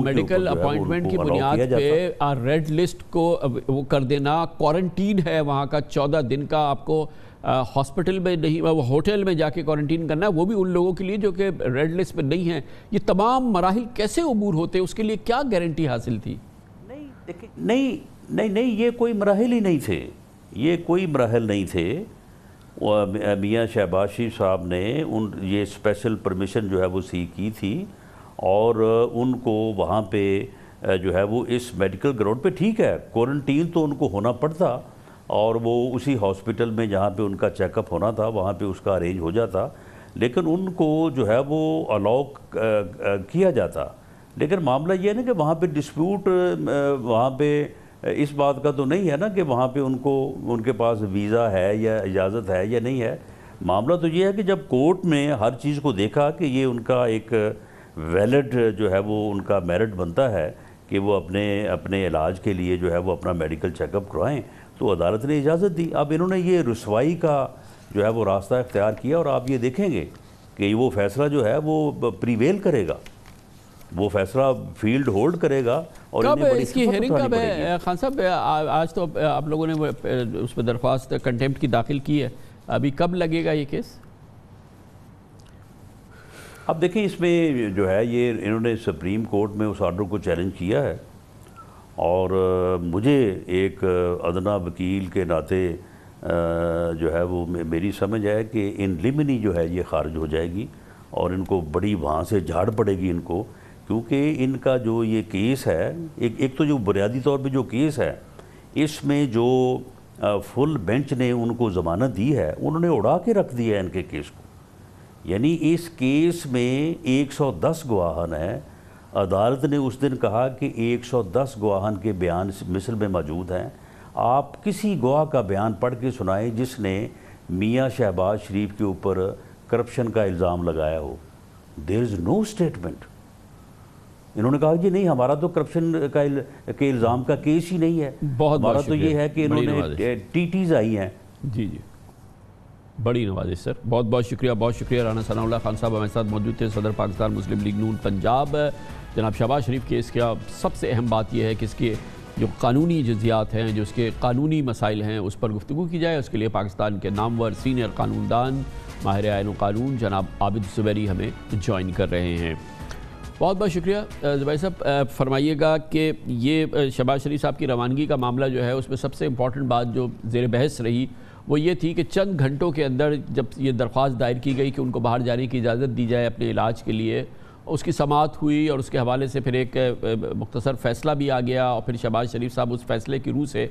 میڈیکل اپائنٹمنٹ کی بنیاد پہ ریڈ لسٹ کو وہ کر دینا، کوارنٹین ہے وہاں کا 14 دن کا، آپ کو ہاسپٹل میں نہیں، وہ ہوٹل میں جا کے کوارنٹین کرنا ہے، وہ بھی ان لوگوں کے لیے جو کہ ریڈ لسٹ پہ نہیں ہیں. یہ تمام مراحل کیسے عبور ہوتے؟ اس کے لیے کیا گارنٹی حاصل تھی؟ نہیں، یہ کوئی مراحل ہی نہیں تھے، یہ کوئی مراحل نہیں تھے. میاں شہباز شریف صاحب نے یہ اسپیشل پرمیشن جو ہے وہ سیکھ کی تھی، اور ان کو وہاں پہ جو ہے وہ اس میڈیکل گراؤنڈ پہ ٹھیک ہے کوارنٹین تو ان کو ہونا پڑتا، اور وہ اسی ہاسپٹل میں جہاں پہ ان کا چیک اپ ہونا تھا وہاں پہ اس کا ارینج ہو جاتا، لیکن ان کو جو ہے وہ الاؤ کیا جاتا. لیکن معاملہ یہ ہے نا کہ وہاں پہ ڈسپیوٹ وہاں پہ اس بات کا تو نہیں ہے نا کہ وہاں پہ ان کے پاس ویزا ہے یا اجازت ہے یا نہیں ہے. معاملہ تو یہ ہے کہ جب کورٹ میں ہر چیز کو دیکھا کہ یہ ان کا ایک ویلڈ جو ہے وہ ان کا میرٹ بنتا ہے کہ وہ اپنے علاج کے لیے جو ہے وہ اپنا میڈیکل چیک اپ کروائیں، تو عدالت نے اجازت دی. اب انہوں نے یہ رسوائی کا جو ہے وہ راستہ اختیار کیا، اور آپ یہ دیکھیں گے کہ وہ فیصلہ جو ہے وہ پریویل کرے گا، وہ فیصلہ فیلڈ ہولڈ کرے گا. اور کب اس کی ہیئرنگ کب ہے خان صاحب؟ آج تو آپ لوگوں نے اس پہ درخواست کنٹیمپٹ کی داخل کی ہے، ابھی کب لگے گا یہ کیس؟ اب دیکھیں اس میں جو ہے یہ انہوں نے سپریم کورٹ میں اس آرڈر کو چیلنج کیا ہے، اور مجھے ایک ادنا وکیل کے ناطے جو ہے وہ میری سمجھ ہے کہ ان لیمنی جو ہے یہ خارج ہو جائے گی، اور ان کو بڑی وہاں سے جھاڑ پڑے گی ان کو، کیونکہ ان کا جو یہ کیس ہے، ایک تو جو بنیادی طور پہ جو کیس ہے اس میں جو فل بینچ نے ان کو ضمانت دی ہے انہوں نے اڑا کے رکھ دیا ہے ان کے کیس کو. یعنی اس کیس میں 110 گواہان ہیں. عدالت نے اس دن کہا کہ 110 گواہان کے بیان مصر میں موجود ہیں، آپ کسی گواہ کا بیان پڑھ کے سنائیں جس نے میاں شہباز شریف کے اوپر کرپشن کا الزام لگایا ہو. دیر از نو اسٹیٹمنٹ. انہوں نے کہا جی نہیں، ہمارا تو کرپشن کے الزام کا کیس ہی نہیں ہے، ہمارا تو یہ ہے کہ انہوں نے ٹیز آئی ہیں. جی بڑی نوازش سر، بہت بہت شکریہ. رانا ثناء اللہ خان صاحب ہمارے ساتھ موجود تھے، صدر پاکستان مسلم لیگ نون پنجاب. جناب شہباز شریف کیس کا سب سے اہم بات یہ ہے کہ اس کے جو قانونی جزیات ہیں، جو اس کے قانونی مسائل ہیں، اس پر گفتگو کی جائے. اس کے لیے پاکستان کے نامور سینئر قانون دان، ماہر آئین و قانون جناب عابد زبیری ہمیں جوائن کر رہے ہیں. بہت بہت شکریہ. زبیر صاحب فرمائیے گا کہ یہ شہباز شریف صاحب کی روانگی کا معاملہ جو ہے اس میں سب سے امپورٹنٹ بات جو زیر بحث رہی وہ یہ تھی کہ چند گھنٹوں کے اندر جب یہ درخواست دائر کی گئی کہ ان کو باہر جانے کی اجازت دی جائے اپنے علاج کے لیے، اس کی سماعت ہوئی اور اس کے حوالے سے پھر ایک مختصر فیصلہ بھی آ گیا، اور پھر شہباز شریف صاحب اس فیصلے کی روح سے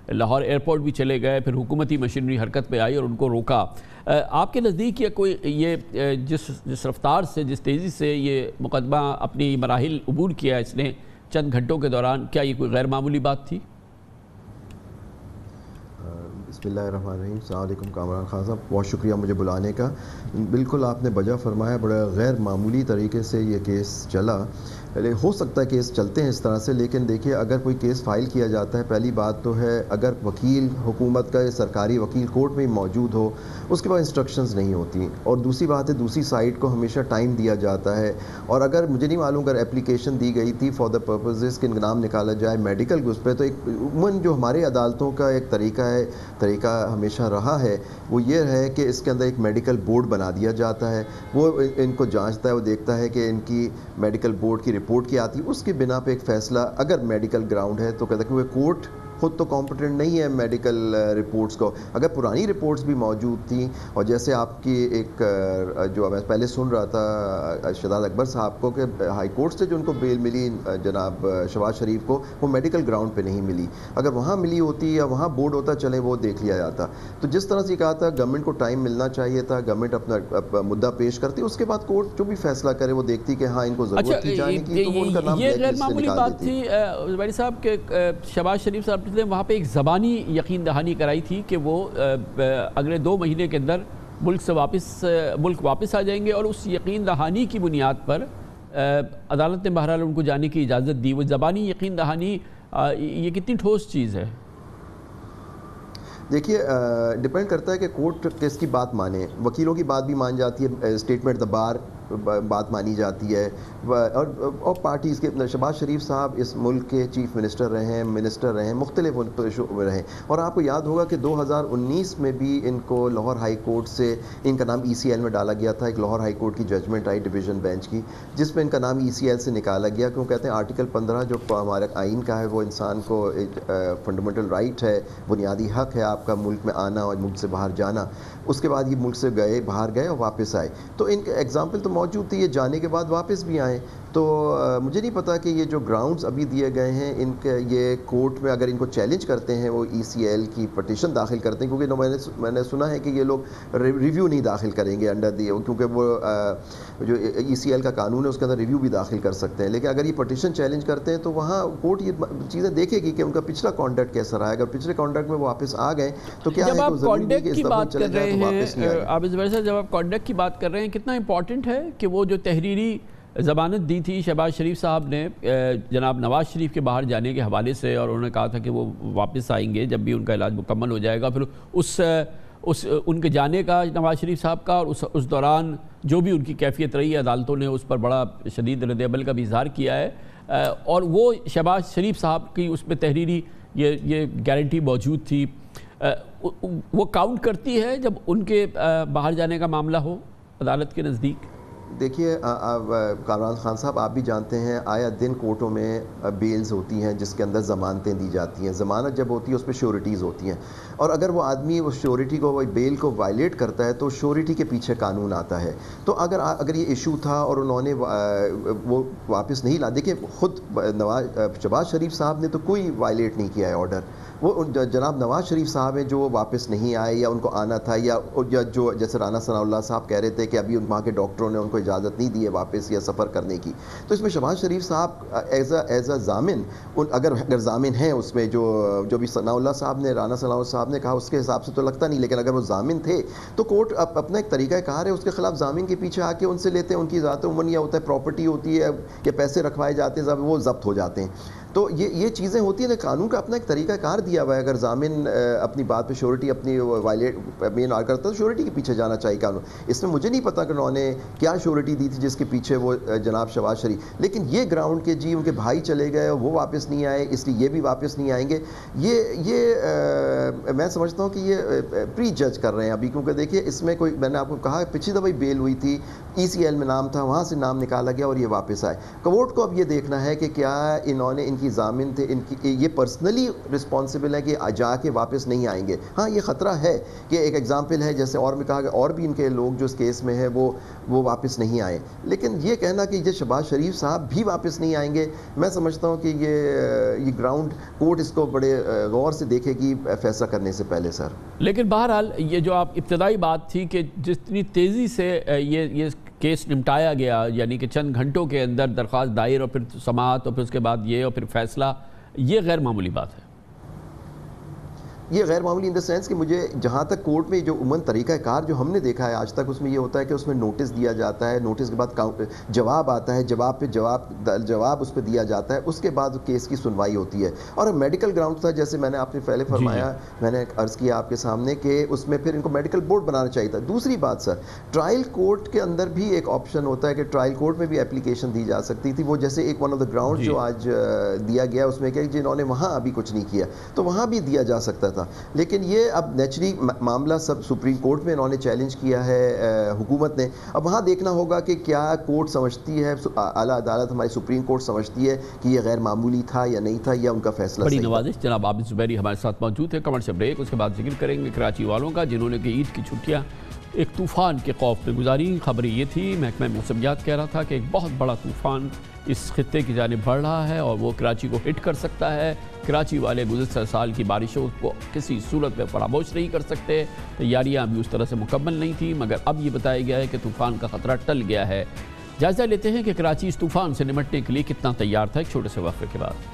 لاہور ایئرپورٹ بھی چلے گئے. پھر حکومتی مشینری حرکت میں آئی اور ان کو روکا. آپ کے نزدیک یہ کوئی یہ جس رفتار سے، جس تیزی سے یہ مقدمہ اپنی مراحل عبور کیا اس نے چند گھنٹوں کے دوران، کیا یہ کوئی غیر معمولی بات تھی؟ بسم اللہ الرحمن الرحیم. السلام علیکم کامران خان صاحب، بہت شکریہ مجھے بلانے کا. بالکل آپ نے بجا فرمایا، بڑا غیر معمولی طریقے سے یہ کیس چلا. ہو سکتا ہے کیس چلتے ہیں اس طرح سے، لیکن دیکھیے اگر کوئی کیس فائل کیا جاتا ہے، پہلی بات تو ہے اگر وکیل حکومت کا یا سرکاری وکیل کورٹ میں موجود ہو، اس کے بعد انسٹرکشنز نہیں ہوتی، اور دوسری بات ہے دوسری سائڈ کو ہمیشہ ٹائم دیا جاتا ہے. اور اگر مجھے نہیں معلوم اگر اپلیکیشن دی گئی تھی فار دا پرپزز کہ نام نکالا جائے میڈیکل اس پہ، تو ایک عموماً جو ہمارے عدالتوں کا ایک طریقہ ہمیشہ رہا ہے وہ یہ ہے کہ اس کے اندر ایک میڈیکل بورڈ بنا دیا جاتا ہے. وہ ان کو جانچتا ہے، وہ دیکھتا ہے کہ ان کی میڈیکل بورڈ کی رپورٹ کی آتی ہے، اس کی بنا پہ ایک فیصلہ اگر میڈیکل گراؤنڈ ہے تو کہتا ہے کہ وہ کورٹ خود تو کمپیٹنٹ نہیں ہے میڈیکل رپورٹس کو. اگر پرانی رپورٹس بھی موجود تھیں, اور جیسے آپ کی ایک جو میں پہلے سن رہا تھا شہزاد اکبر صاحب کو کہ ہائی کورٹ سے جو ان کو بیل ملی جناب شہباز شریف کو, وہ میڈیکل گراؤنڈ پہ نہیں ملی. اگر وہاں ملی ہوتی یا وہاں بورڈ ہوتا چلے وہ دیکھ لیا جاتا. تو جس طرح سے کہا تھا گورنمنٹ کو ٹائم ملنا چاہیے تھا, گورنمنٹ اپنا مدعا پیش کرتی, اس کے بعد کورٹ جو بھی فیصلہ کرے وہ دیکھتی کہ ہاں ان کو ضرورت تھی جانے کی تو وہ ان کا نام یہ غیر معمولی بات تھی زبیری صاحب کہ شہباز شریف صاحب نے وہاں پہ ایک زبانی یقین دہانی کرائی تھی کہ وہ اگلے 2 مہینے کے اندر ملک واپس آ جائیں گے, اور اس یقین دہانی کی بنیاد پر عدالت نے بہرحال ان کو جانے کی اجازت دی. وہ زبانی یقین دہانی یہ کتنی ٹھوس چیز ہے؟ دیکھیے ڈپینڈ کرتا ہے کہ کورٹ کس کی بات مانے. وکیلوں کی بات بھی مان جاتی ہے, اسٹیٹمنٹ دا بار بات مانی جاتی ہے, اور پارٹیز کے. شہباز شریف صاحب اس ملک کے چیف منسٹر رہے ہیں, مختلف رہے, اور آپ کو یاد ہوگا کہ 2019 میں بھی ان کو لاہور ہائی کورٹ سے ان کا نام ECL میں ڈالا گیا تھا. ایک لاہور ہائی کورٹ کی ججمنٹ آئی ڈویژن بینچ کی, جس میں ان کا نام ECL سے نکالا گیا, کیوں کہتے ہیں آرٹیکل 15 جو ہمارے آئین کا ہے وہ انسان کو فنڈامنٹل رائٹ ہے, بنیادی حق ہے آپ کا ملک میں آنا اور ملک سے باہر جانا. اس کے بعد یہ ملک سے باہر گئے اور واپس آئے. تو ان کے ایگزامپل تو موجود تھی, یہ جانے کے بعد واپس بھی آئے. تو مجھے نہیں پتا کہ یہ جو گراؤنڈز ابھی دیے گئے ہیں ان کے, یہ کورٹ میں اگر ان کو چیلنج کرتے ہیں وہ ECL کی پٹیشن داخل کرتے ہیں, کیونکہ میں نے سنا ہے کہ یہ لوگ ریویو نہیں داخل کریں گے انڈر کیونکہ وہ جو ECL کا قانون ہے اس کے اندر ریویو بھی داخل کر سکتے ہیں. لیکن اگر یہ پٹیشن چیلنج کرتے ہیں تو وہاں کورٹ یہ چیزیں دیکھے گی کہ ان کا پچھلا کانڈکٹ کیسا رہا ہے. اگر پچھلے کانڈکٹ میں وہ واپس آ گئے تو کیا ہے کہ ضروری نہیں کہ اس دفعہ چلے جائیں تو واپس نہیں آئیں. آپ زبیر صاحب جب آپ کانڈکٹ کی بات کر رہے ہیں, کتنا امپورٹنٹ ہے کہ وہ جو تحریری ضمانت دی تھی شہباز شریف صاحب نے جناب نواز شریف کے باہر جانے کے حوالے سے, اور انہوں نے کہا تھا کہ وہ واپس آئیں گے جب بھی ان کا علاج مکمل ہو جائے گا. پھر ان کے جانے کا نواز شریف صاحب کا, اور اس دوران جو بھی ان کی کیفیت رہی ہے, عدالتوں نے اس پر بڑا شدید رد عمل کا بھی اظہار کیا ہے, اور وہ شہباز شریف صاحب کی اس میں تحریری یہ گارنٹی موجود تھی. وہ کاؤنٹ کرتی ہے جب ان کے باہر جانے کا معاملہ ہو عدالت کے نزدیک؟ دیکھیے کامران خان صاحب, آپ بھی جانتے ہیں آیا دن کورٹوں میں بیلز ہوتی ہیں جس کے اندر ضمانتیں دی جاتی ہیں. ضمانت جب ہوتی ہے اس پہ شیورٹیز ہوتی ہیں, اور اگر وہ آدمی اس شیورٹی کو, وہ بیل کو وائلیٹ کرتا ہے تو شیورٹی کے پیچھے قانون آتا ہے. تو اگر یہ ایشو تھا اور انہوں نے وہ واپس نہیں لا, دیکھیں خود شہباز شریف صاحب نے تو کوئی وائلیٹ نہیں کیا ہے آرڈر. وہ جناب نواز شریف صاحب ہیں جو واپس نہیں آئے یا ان کو آنا تھا, یا جو جیسے رانا ثناء اللہ صاحب کہہ رہے تھے کہ ابھی وہاں کے ڈاکٹروں نے ان کو اجازت نہیں دی ہے واپس یا سفر کرنے کی. تو اس میں شہباز شریف صاحب ایز اے ضامن, اگر ضامن ہیں اس میں جو بھی ثناء اللہ صاحب نے, رانا ثناء اللہ صاحب نے کہا اس کے حساب سے تو لگتا نہیں, لیکن اگر وہ ضامن تھے تو کورٹ اپنا ایک طریقہ کار ہے اس کے خلاف ضامن کے پیچھے آ کے ان سے لیتے ہیں. ان کی ذات عموماً یا ہوتا ہے پراپرٹی ہوتی ہے کہ پیسے رکھوائے جاتے ہیں, وہ ضبط ہو جاتے ہیں. تو یہ چیزیں ہوتی ہیں. قانون کا اپنا ایک طریقہ کار دیا ہوا ہے. اگر ضامن اپنی بات پہ شیورٹی اپنی وائلیٹ مین آر کرتا ہے تو شیورٹی کے پیچھے جانا چاہیے قانون. اس میں مجھے نہیں پتا کہ انہوں نے کیا شیورٹی دی تھی جس کے پیچھے وہ جناب شہباز شریف, لیکن یہ گراؤنڈ کے ان کے بھائی چلے گئے وہ واپس نہیں آئے اس لیے یہ بھی واپس نہیں آئیں گے, یہ میں سمجھتا ہوں کہ یہ پری جج کر رہے ہیں ابھی. کیونکہ دیکھیے اس میں کوئی, میں نے آپ کو کہا پچھلی دفعہ بیل ہوئی تھی, ECL میں نام تھا, وہاں سے نام نکالا گیا اور یہ واپس آئے. کورٹ کو اب یہ دیکھنا ہے کہ کیا انہوں نے, ان کی ضامن تھے, یہ پرسنلی رسپانسبل ہے کہ جا کے واپس نہیں آئیں گے. ہاں یہ خطرہ ہے کہ ایک ایگزامپل ہے جیسے اور میں کہا کہ اور بھی ان کے لوگ جو اس کیس میں ہیں وہ واپس نہیں آئے, لیکن یہ کہنا کہ یہ شہباز شریف صاحب بھی واپس نہیں آئیں گے, میں سمجھتا ہوں کہ یہ گراؤنڈ کورٹ اس کو بڑے غور سے دیکھے گی فیصلہ کرنے سے پہلے سر. لیکن بہرحال یہ جو آپ ابتدائی بات تھی کہ جتنی تیزی سے یہ کیس نمٹایا گیا, یعنی کہ چند گھنٹوں کے اندر درخواست دائر اور پھر سماعت اور پھر اس کے بعد یہ اور پھر فیصلہ, یہ غیر معمولی بات ہے. یہ غیر معمولی ان دا سینس کہ مجھے جہاں تک کورٹ میں جو عموماً طریقہ کار جو ہم نے دیکھا ہے آج تک, اس میں یہ ہوتا ہے کہ اس میں نوٹس دیا جاتا ہے, نوٹس کے بعد جواب آتا ہے, جواب پہ جواب اس پہ دیا جاتا ہے, اس کے بعد کیس کی سنوائی ہوتی ہے. اور میڈیکل گراؤنڈ تھا جیسے میں نے آپ نے پہلے فرمایا, میں نے عرض کیا آپ کے سامنے کہ اس میں پھر ان کو میڈیکل بورڈ بنانا چاہیے تھا. دوسری بات سر, ٹرائل کورٹ کے اندر بھی ایک آپشن ہوتا ہے کہ ٹرائل کورٹ میں بھی اپلیکیشن دی جا سکتی تھی. وہ جیسے ایک ون آف دا گراؤنڈ جو آج دیا گیا اس میں کہ جنہوں نے وہاں ابھی کچھ نہیں کیا تو وہاں بھی دیا جا سکتا تھا. تھا. لیکن یہ اب نیچرلی معاملہ سب سپریم کورٹ میں انہوں نے چیلنج کیا ہے حکومت نے. اب وہاں دیکھنا ہوگا کہ کیا کورٹ سمجھتی ہے, اعلیٰ عدالت ہماری سپریم کورٹ سمجھتی ہے کہ یہ غیر معمولی تھا یا نہیں تھا, یا ان کا فیصلہ بڑی صحیح تھا. نوازش. جناب عابد زبیری ہمارے ساتھ موجود ہے. کمرشل بریک, اس کے بعد ذکر کریں گے کراچی والوں کا جنہوں نے کہ عید کی چھٹیاں ایک طوفان کے خوف میں گزاری. خبریں یہ تھی, محکمہ موسمیات کہہ رہا تھا کہ ایک بہت بڑا طوفان اس خطے کی جانب بڑھ رہا ہے اور وہ کراچی کو ہٹ کر سکتا ہے. کراچی والے گزشتہ سال کی بارشوں کو کسی صورت میں فراموش نہیں کر سکتے. تیاریاں ابھی اس طرح سے مکمل نہیں تھیں, مگر اب یہ بتایا گیا ہے کہ طوفان کا خطرہ ٹل گیا ہے. جائزہ لیتے ہیں کہ کراچی اس طوفان سے نمٹنے کے لیے کتنا تیار تھا, ایک چھوٹے سے وقفے کے بعد.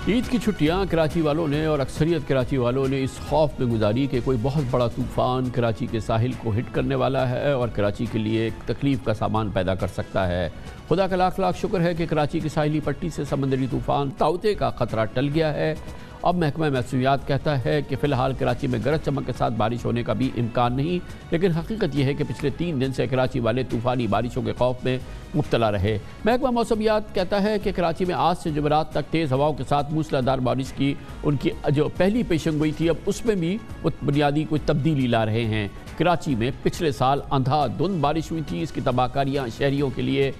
عید کی چھٹیاں کراچی والوں نے اور اکثریت کراچی والوں نے اس خوف میں گزاری کہ کوئی بہت بڑا طوفان کراچی کے ساحل کو ہٹ کرنے والا ہے اور کراچی کے لیے ایک تکلیف کا سامان پیدا کر سکتا ہے. خدا کا لاکھ لاکھ شکر ہے کہ کراچی کی ساحلی پٹی سے سمندری طوفان تاؤتے کا خطرہ ٹل گیا ہے. اب محکمہ موسمیات کہتا ہے کہ فی الحال کراچی میں گرج چمک کے ساتھ بارش ہونے کا بھی امکان نہیں, لیکن حقیقت یہ ہے کہ پچھلے 3 دن سے کراچی والے طوفانی بارشوں کے خوف میں مبتلا رہے. محکمہ موسمیات کہتا ہے کہ کراچی میں آج سے جمعرات تک تیز ہواؤں کے ساتھ موسلادھار بارش کی ان کی جو پہلی پیشن گوئی تھی, اب اس میں بھی بنیادی کوئی تبدیلی لا رہے ہیں. کراچی میں پچھلے سال اندھا دھند بارش ہوئی تھی, اس کی تباہ کاریاں شہریوں کے لیے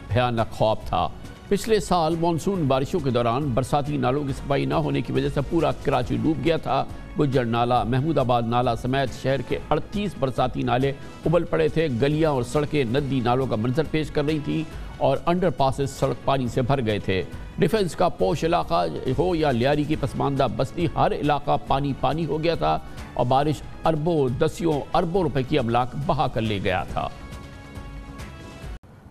بھیانک خوف تھا. پچھلے سال مانسون بارشوں کے دوران برساتی نالوں کی صفائی نہ ہونے کی وجہ سے پورا کراچی ڈوب گیا تھا. گجر نالہ, محمود آباد نالہ سمیت شہر کے 38 برساتی نالے ابل پڑے تھے. گلیاں اور سڑکیں ندی نالوں کا منظر پیش کر رہی تھیں اور انڈر پاسز سڑک پانی سے بھر گئے تھے. ڈیفنس کا پوش علاقہ ہو یا لیاری کی پسماندہ بستی, ہر علاقہ پانی پانی ہو گیا تھا اور بارش اربوں دسیوں اربوں روپے کی املاک بہا کر لے گیا تھا.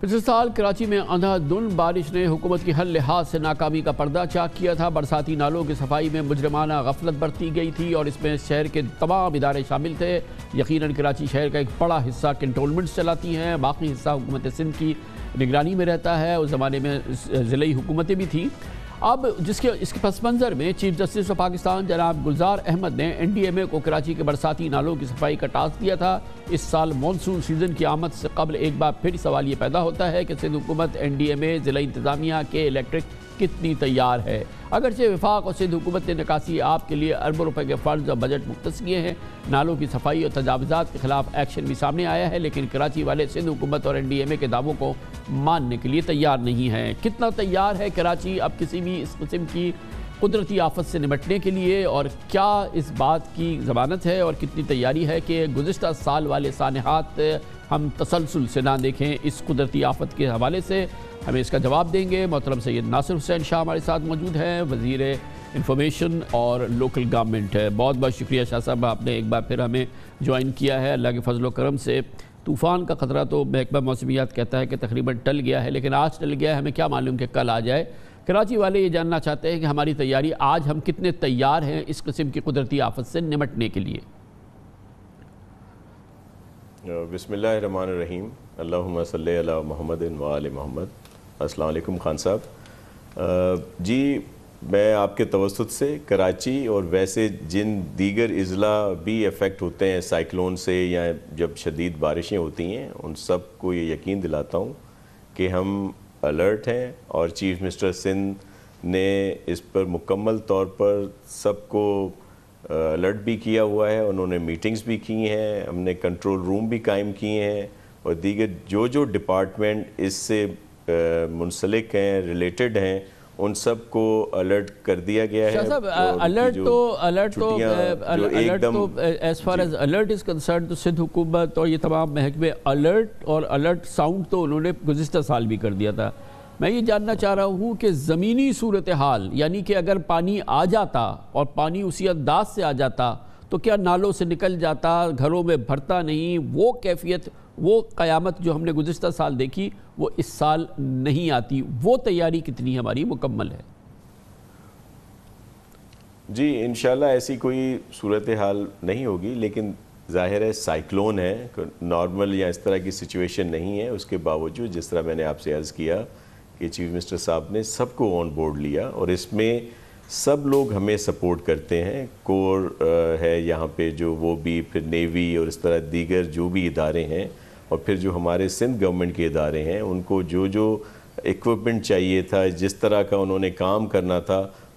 پچھلے سال کراچی میں اندھا دھند بارش نے حکومت کی ہر لحاظ سے ناکامی کا پردہ چاک کیا تھا. برساتی نالوں کی صفائی میں مجرمانہ غفلت برتی گئی تھی اور اس میں شہر کے تمام ادارے شامل تھے. یقیناً کراچی شہر کا ایک بڑا حصہ کنٹونمنٹ چلاتی ہیں, باقی حصہ حکومت سندھ کی نگرانی میں رہتا ہے. اس زمانے میں ضلعی حکومتیں بھی تھیں. اب اس کے پس منظر میں چیف جسٹس آف پاکستان جناب گلزار احمد نے NDMA کو کراچی کے برساتی نالوں کی صفائی کا ٹاسک دیا تھا. اس سال مانسون سیزن کی آمد سے قبل ایک بار پھر سوال یہ پیدا ہوتا ہے کہ سندھ حکومت NDMA ضلع انتظامیہ کے الیکٹرک کتنی تیار ہے. اگرچہ وفاق اور سندھ حکومت نے نکاسی آب کے لیے اربوں روپے کے فنڈز اور بجٹ مختص کیے ہیں. نالوں کی صفائی اور تجاوزات کے خلاف ایکشن بھی سامنے آیا ہے, لیکن کراچی والے سندھ حکومت اور NDMA کے دعووں کو ماننے کے لیے تیار نہیں ہیں. کتنا تیار ہے کراچی اب کسی بھی اس قسم کی قدرتی آفت سے نمٹنے کے لیے, اور کیا اس بات کی ضمانت ہے اور کتنی تیاری ہے کہ گزشتہ سال والے سانحات ہم تسلسل سے نہ دیکھیں اس قدرتی آفت کے حوالے سے؟ ہمیں اس کا جواب دیں گے محترم سید ناصر حسین شاہ ہمارے ساتھ موجود ہیں, وزیر انفارمیشن اور لوکل گورنمنٹ. بہت بہت شکریہ شاہ صاحب, آپ نے ایک بار پھر ہمیں جوائن کیا ہے. اللہ کے فضل و کرم سے طوفان کا خطرہ تو محکمہ موسمیات کہتا ہے کہ تقریباً ٹل گیا ہے, لیکن آج ٹل گیا ہے, ہمیں کیا معلوم کہ کل آ جائے. کراچی والے یہ جاننا چاہتے ہیں کہ ہماری تیاری آج ہم کتنے تیار ہیں اس قسم کی قدرتی آفت سے نمٹنے کے لیے. بسم اللہ الرحمن الرحیم, اللہم صلی علی محمد و آل محمد. السلام علیکم خان صاحب. جی میں آپ کے توسط سے کراچی اور ویسے جن دیگر اضلاع بھی افیکٹ ہوتے ہیں سائیکلون سے یا جب شدید بارشیں ہوتی ہیں, ان سب کو یہ یقین دلاتا ہوں کہ ہم الرٹ ہیں اور چیف منسٹر سندھ نے اس پر مکمل طور پر سب کو الرٹ بھی کیا ہوا ہے. انہوں نے میٹنگز بھی کی ہیں, ہم نے کنٹرول روم بھی قائم کیے ہیں اور دیگر جو ڈپارٹمنٹ اس سے منسلک ہیں, ریلیٹڈ ہیں, ان سب کو الرٹ کر دیا گیا ہے. شاہ صاحب الرٹ تو as far as alert is concern تو سندھ حکومت اور یہ تمام محکمے الرٹ ساؤنڈ تو انہوں نے گزشتہ سال بھی کر دیا تھا. میں یہ جاننا چاہ رہا ہوں کہ زمینی صورتحال, یعنی کہ اگر پانی آ جاتا اور پانی اسی انداز سے آ جاتا تو کیا نالوں سے نکل جاتا, گھروں میں بھرتا نہیں, وہ کیفیت وہ قیامت جو ہم نے گزشتہ سال دیکھی وہ اس سال نہیں آتی. وہ تیاری کتنی ہماری مکمل ہے؟ جی انشاءاللہ ایسی کوئی صورتحال نہیں ہوگی, لیکن ظاہر ہے سائیکلون ہے, نارمل یا اس طرح کی سچویشن نہیں ہے. اس کے باوجود جس طرح میں نے آپ سے عرض کیا کہ چیف منسٹر صاحب نے سب کو آن بورڈ لیا اور اس میں سب لوگ ہمیں سپورٹ کرتے ہیں. کور ہے یہاں پہ جو, وہ بھی, پھر نیوی اور اس طرح دیگر جو بھی ادارے ہیں, اور پھر جو ہمارے سندھ گورنمنٹ کے ادارے ہیں, ان کو جو ایکوپمنٹ چاہیے تھا, جس طرح کا انہوں نے کام کرنا تھا,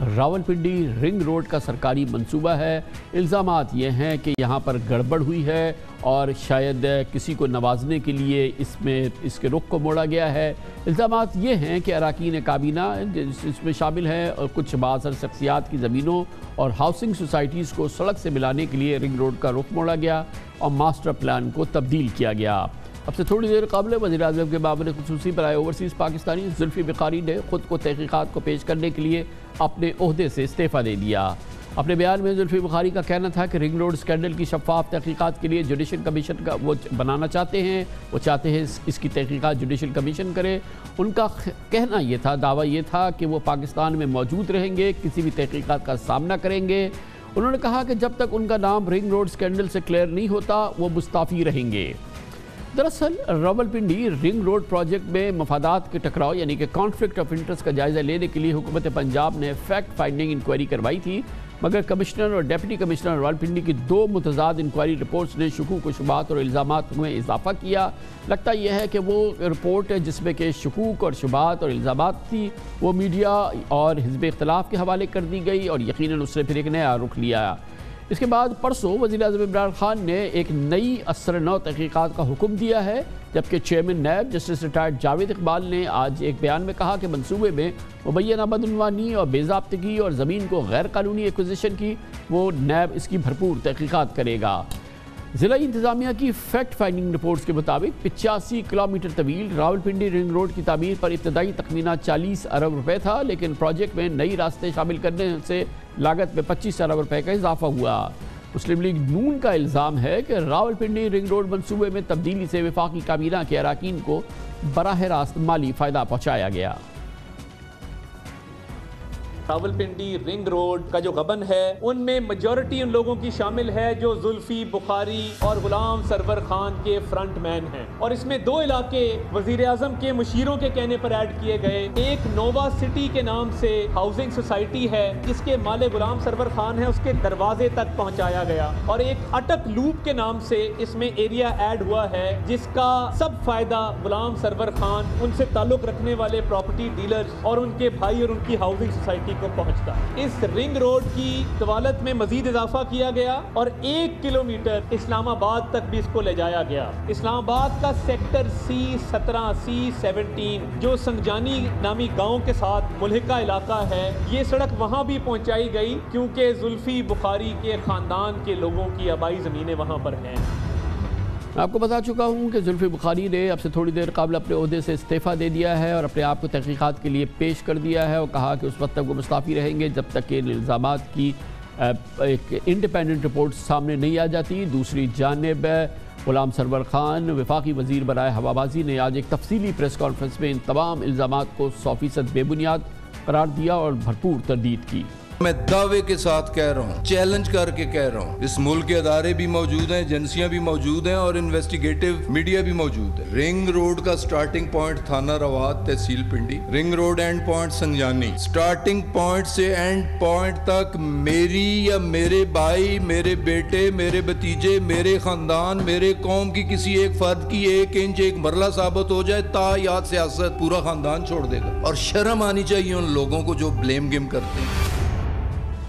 راولپنڈی رنگ روڈ کا سرکاری منصوبہ ہے۔ الزامات یہ ہیں کہ یہاں پر گڑبڑ ہوئی ہے اور شاید کسی کو نوازنے کے لیے اس کے رخ کو موڑا گیا ہے۔ الزامات یہ ہیں کہ اراکین کابینہ اس میں شامل ہیں اور کچھ بااثر شخصیات کی زمینوں اور ہاؤسنگ سوسائٹیز کو سڑک سے ملانے کے لیے رنگ روڈ کا رخ موڑا گیا اور ماسٹر پلان کو تبدیل کیا گیا۔ اب سے تھوڑی دیر قبل وزیر اعظم کے معاون خصوصی برائے اوورسیز پاکستانی زلفی بخاری نے خود کو تحقیقات کو پیش کرنے کے لیے اپنے عہدے سے استعفیٰ دے دیا۔ اپنے بیان میں زلفی بخاری کا کہنا تھا کہ رنگ روڈ اسکینڈل کی شفاف تحقیقات کے لیے جوڈیشل کمیشن کا وہ بنانا چاہتے ہیں، وہ چاہتے ہیں اس کی تحقیقات جوڈیشل کمیشن کرے۔ ان کا کہنا یہ تھا، دعویٰ یہ تھا کہ وہ پاکستان میں موجود رہیں گے، کسی بھی تحقیقات کا سامنا کریں گے۔ انہوں نے کہا کہ جب تک ان کا نام رنگ روڈ اسکینڈل سے کلیئر نہیں ہوتا وہ مستعفی رہیں گے۔ دراصل راولپنڈی رنگ روڈ پروجیکٹ میں مفادات کے ٹکراؤ یعنی کہ کانفلکٹ آف انٹرسٹ کا جائزہ لینے کے لیے حکومت پنجاب نے فیکٹ فائنڈنگ انکوائری کروائی تھی، مگر کمشنر اور ڈیپٹی کمشنر راولپنڈی کی دو متضاد انکوائری رپورٹس نے شکوک و شبہات اور الزامات میں اضافہ کیا۔ لگتا یہ ہے کہ وہ رپورٹ جس میں کہ شکوک اور شبہات اور الزامات تھی وہ میڈیا اور حزب اختلاف کے حوالے کر دی گئی اور یقیناً اس نے پھر ایک نیا رخ لیا۔ اس کے بعد پرسوں وزیر اعظم عمران خان نے ایک نئی اثر نو تحقیقات کا حکم دیا ہے، جبکہ chairman NAB justice retired Javed Iqbal نے آج ایک بیان میں کہا کہ منصوبے میں مبینہ بدعنوانی اور بے ضابطگی اور زمین کو غیر قانونی ایکوزیشن کی وہ نیب اس کی بھرپور تحقیقات کرے گا۔ ضلع انتظامیہ کی فیکٹ فائنڈنگ رپورٹس کے مطابق 85 کلومیٹر طویل راولپنڈی رنگ روڈ کی تعمیر پر ابتدائی تخمینہ 40 ارب روپے تھا، لیکن پروجیکٹ میں نئی راستے شامل کرنے سے لاگت میں 25 ارب روپے کا اضافہ ہوا۔ مسلم لیگ نون کا الزام ہے کہ راولپنڈی رنگ روڈ منصوبے میں تبدیلی سے وفاقی کابینہ کے اراکین کو براہ راست مالی فائدہ پہنچایا گیا۔ راولپنڈی رنگ روڈ کا جو غبن ہے ان میں میجورٹی ان لوگوں کی شامل ہے جو زلفی بخاری اور غلام سرور خان کے فرنٹ مین ہیں، اور اس میں دو علاقے وزیر اعظم کے مشیروں کے کہنے پر ایڈ کیے گئے۔ ایک نووا سٹی کے نام سے ہاؤسنگ سوسائٹی ہے جس کے مالک غلام سرور خان ہے، اس کے دروازے تک پہنچایا گیا، اور ایک اٹک لوپ کے نام سے اس میں ایریا ایڈ ہوا ہے جس کا سب فائدہ غلام سرور خان، ان سے تعلق رکھنے والے پراپرٹی ڈیلرز اور ان کے بھائی اور ان کی ہاؤسنگ سوسائٹی کو پہنچتا ہے۔ اس رنگ روڈ کی طوالت میں مزید اضافہ کیا گیا اور 1 کلومیٹر اسلام آباد تک بھی اس کو لے جایا گیا۔ اسلام آباد کا سیکٹر C17 C17 جو سنگجانی نامی گاؤں کے ساتھ ملحقہ علاقہ ہے، یہ سڑک وہاں بھی پہنچائی گئی کیونکہ زلفی بخاری کے خاندان کے لوگوں کی آبائی زمینیں وہاں پر ہیں۔ میں آپ کو بتا چکا ہوں کہ زلفی بخاری نے اب سے تھوڑی دیر قبل اپنے عہدے سے استعفیٰ دے دیا ہے اور اپنے آپ کو تحقیقات کے لیے پیش کر دیا ہے اور کہا کہ اس وقت تک وہ مستعفی رہیں گے جب تک کہ ان الزامات کی ایک انڈیپینڈنٹ رپورٹ سامنے نہیں آ جاتی۔ دوسری جانب غلام سرور خان وفاقی وزیر برائے ہوابازی نے آج ایک تفصیلی پریس کانفرنس میں ان تمام الزامات کو 100% بے بنیاد قرار دیا اور بھرپور تردید کی۔ میں دعوے کے ساتھ کہہ رہا ہوں، چیلنج کر کے کہہ رہا ہوں، اس ملک کے ادارے بھی موجود ہیں، ایجنسیاں بھی موجود ہیں اور انویسٹیگیٹو میڈیا بھی موجود ہے۔ رنگ روڈ کا سٹارٹنگ پوائنٹ تھانہ روات تحصیل Pindi, ring road end point Sanjani, starting point سے اینڈ پوائنٹ تک میری یا میرے بھائی، میرے بیٹے، میرے بھتیجے، میرے خاندان، میرے قوم کی کسی ایک فرد کی 1 انچ ایک مرلہ ثابت ہو جائے تا یاد سیاست پورا خاندان چھوڑ دے گا، اور شرم آنی چاہیے ان لوگوں کو جو بلیم گیم کرتے ہیں۔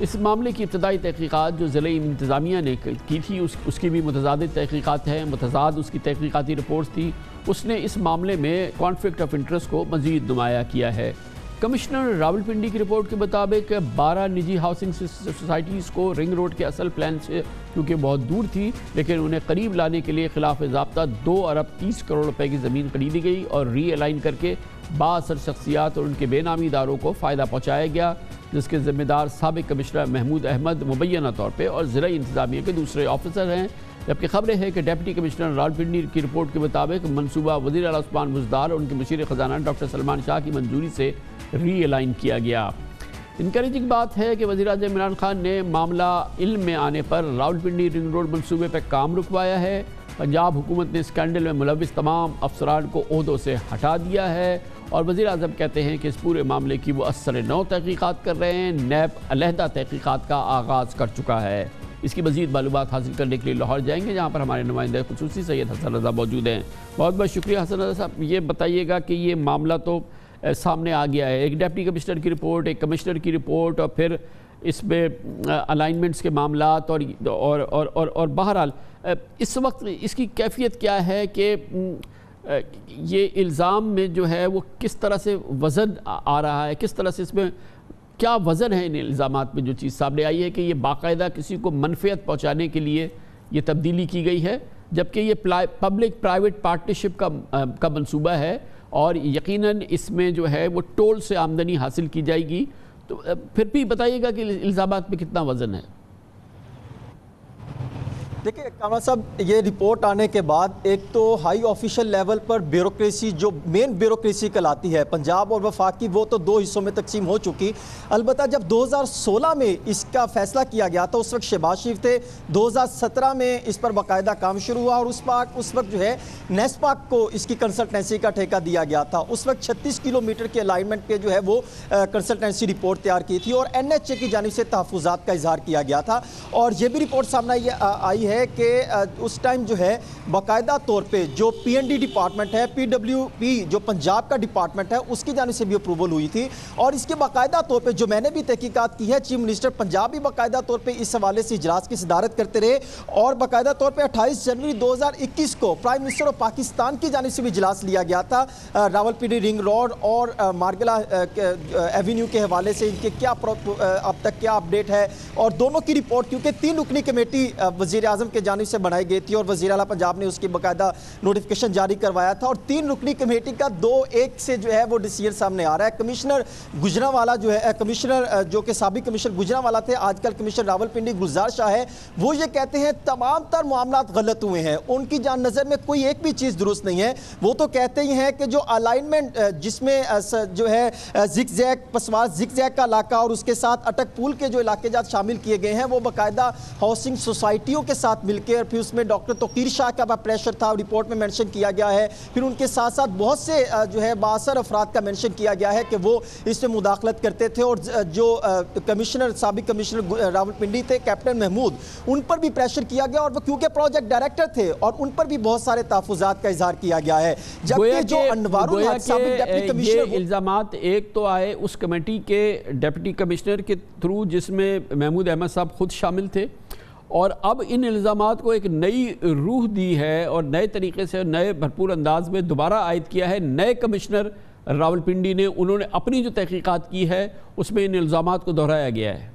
اس معاملے کی ابتدائی تحقیقات جو ضلع انتظامیہ نے کی تھی اس کی بھی متضاد تحقیقات ہیں، متضاد اس کی تحقیقاتی رپورٹس تھی۔ اس نے اس معاملے میں کانفلکٹ آف انٹرسٹ کو مزید نمایاں کیا ہے۔ کمشنر راولپنڈی کی رپورٹ کے مطابق 12 نجی ہاؤسنگ سوسائٹیز کو رنگ روڈ کے اصل پلان سے کیونکہ بہت دور تھی لیکن انہیں قریب لانے کے لیے خلاف ضابطہ 2 ارب 30 کروڑ روپے کی زمین خریدی گئی اور ری الائن کر کے بااثر شخصیات اور ان کے بے نامی اداروں کو فائدہ پہنچایا گیا، جس کے ذمہ دار سابق کمشنر محمود احمد مبینہ طور پہ اور ضلع انتظامیہ کے دوسرے آفیسر ہیں، جبکہ خبریں ہیں کہ ڈیپٹی کمشنر راولپنڈی کی رپورٹ کے مطابق منصوبہ وزیر اعلیٰ عثمان بزدار اور ان کے مشیر خزانہ ڈاکٹر سلمان شاہ کی منظوری سے ری الائن کیا گیا۔ انکریجنگ بات ہے کہ وزیر اعظم عمران خان نے معاملہ علم میں آنے پر راولپنڈی رنگ روڈ منصوبے پر کام رکوایا ہے۔ پنجاب حکومت نے اسکینڈل میں ملوث تمام افسران کو عہدوں سے ہٹا دیا ہے اور وزیر اعظم کہتے ہیں کہ اس پورے معاملے کی وہ اثر نو تحقیقات کر رہے ہیں۔ نیب علیحدہ تحقیقات کا آغاز کر چکا ہے۔ اس کی مزید معلومات حاصل کرنے کے لیے لاہور جائیں گے جہاں پر ہمارے نمائندہ خصوصی سید حسن رضا موجود ہیں۔ بہت بہت شکریہ حسن رضا صاحب۔ یہ بتائیے گا کہ یہ معاملہ تو سامنے آ گیا ہے، ایک ڈپٹی کمشنر کی رپورٹ، ایک کمشنر کی رپورٹ، اور پھر اس میں الائنمنٹس کے معاملات اور بہرحال اس وقت اس کی کیفیت کیا ہے کہ یہ الزام میں جو ہے وہ کس طرح سے وزن آ رہا ہے، کس طرح سے اس میں کیا وزن ہے ان الزامات میں؟ جو چیز سامنے آئی ہے کہ یہ باقاعدہ کسی کو منفعت پہنچانے کے لیے یہ تبدیلی کی گئی ہے، جبکہ یہ پبلک پرائیویٹ پارٹنرشپ کا منصوبہ ہے اور یقیناً اس میں جو ہے وہ ٹول سے آمدنی حاصل کی جائے گی، تو پھر بھی بتائیے گا کہ الزامات میں کتنا وزن ہے؟ دیکھیں کامران صاحب، یہ رپورٹ آنے کے بعد ایک تو ہائی آفیشل لیول پر بیوروکریسی جو مین بیوروکریسی کہلاتی ہے پنجاب اور وفاق کی، وہ تو دو حصوں میں تقسیم ہو چکی۔ البتہ جب 2016 میں اس کا فیصلہ کیا گیا تھا اس وقت شہباز شریف تھے، 2017 میں اس پر باقاعدہ کام شروع ہوا اور اس وقت جو ہے نیسپاک کو اس کی کنسلٹنسی کا ٹھیکہ دیا گیا تھا۔ اس وقت 36 کلومیٹر کے الائنمنٹ کے جو ہے وہ کنسلٹنسی رپورٹ تیار کی تھی اور NHA کی جانب سے تحفظات کا اظہار کیا گیا تھا، اور یہ بھی رپورٹ سامنے آئی ہے کہ اس ٹائم جو ہے باقاعدہ طور پہ جو PND ڈپارٹمنٹ ہے، PWP جو پنجاب کا ڈپارٹمنٹ ہے، اس کی جانب سے بھی اپروول ہوئی تھی، اور اس کے باقاعدہ طور پہ جو میں نے بھی تحقیقات کی ہے، چیف منسٹر پنجاب بھی باقاعدہ طور پہ اس حوالے سے اجلاس کی صدارت کرتے رہے، اور باقاعدہ طور پہ 28 جنوری 2021 کو پرائم منسٹر آف پاکستان کی جانب سے بھی اجلاس لیا گیا تھا راولپنڈی رنگ روڈ اور مارگلا ایونیو کے حوالے سے، ان کے کیا اب تک کیا اپڈیٹ ہے، اور دونوں کی رپورٹ، کیونکہ 3 رکنی کمیٹی وزیر اعظم کے جانب سے بنائی گئی تھی اور وزیر اعلیٰ پنجاب نے اس کی باقاعدہ نوٹیفیکیشن جاری کروایا تھا، اور 3 رکنی کمیٹی کا 2-1 سے جو ہے وہ ڈیسیژن سامنے آ رہا ہے۔ کمشنر گجرانوالا جو ہے، کمشنر جو کہ سابق کمشنر گجرانوالا تھے، آج کل کمشنر راولپنڈی گلزار شاہ ہے، وہ یہ کہتے ہیں تمام تر معاملات غلط ہوئے ہیں، ان کی جان نظر میں کوئی ایک بھی چیز درست نہیں ہے۔ وہ تو کہتے ہی ہیں کہ جو الائنمنٹ جس میں جو ہے زگ زیگ پسوار زگ زیگ کا علاقہ اور اس کے ساتھ اٹک پول کے جو علاقے جات شامل کیے گئے ہیں، وہ باقاعدہ ہاؤسنگ سوسائٹیوں کے ساتھ مل کے، اور پھر اس میں ڈاکٹر توقیر شاہ کا پریشر تھا، رپورٹ میں مینشن کیا گیا ہے، پھر ان کے ساتھ ساتھ بہت سے جو ہے بااثر افراد کا مینشن کیا گیا ہے کہ وہ اس میں مداخلت کرتے تھے، اور جو کمشنر سابق کمشنر راولپنڈی تھے کیپٹن محمود، ان پر بھی پریشر کیا گیا، اور وہ کیونکہ پروجیکٹ ڈائریکٹر تھے اور ان پر بھی بہت سارے تحفظات کا اظہار کیا گیا ہے، جبکہ جو انوار الحق سابق ڈپٹی کمشنر، یہ الزامات ایک تو آئے اس کمیٹی کے ڈپٹی کمشنر کے تھرو جس میں محمود احمد صاحب خود شامل تھے، اور اب ان الزامات کو ایک نئی روح دی ہے اور نئے طریقے سے نئے بھرپور انداز میں دوبارہ عائد کیا ہے نئے کمشنر راولپنڈی نے، انہوں نے اپنی جو تحقیقات کی ہے اس میں ان الزامات کو دہرایا گیا ہے۔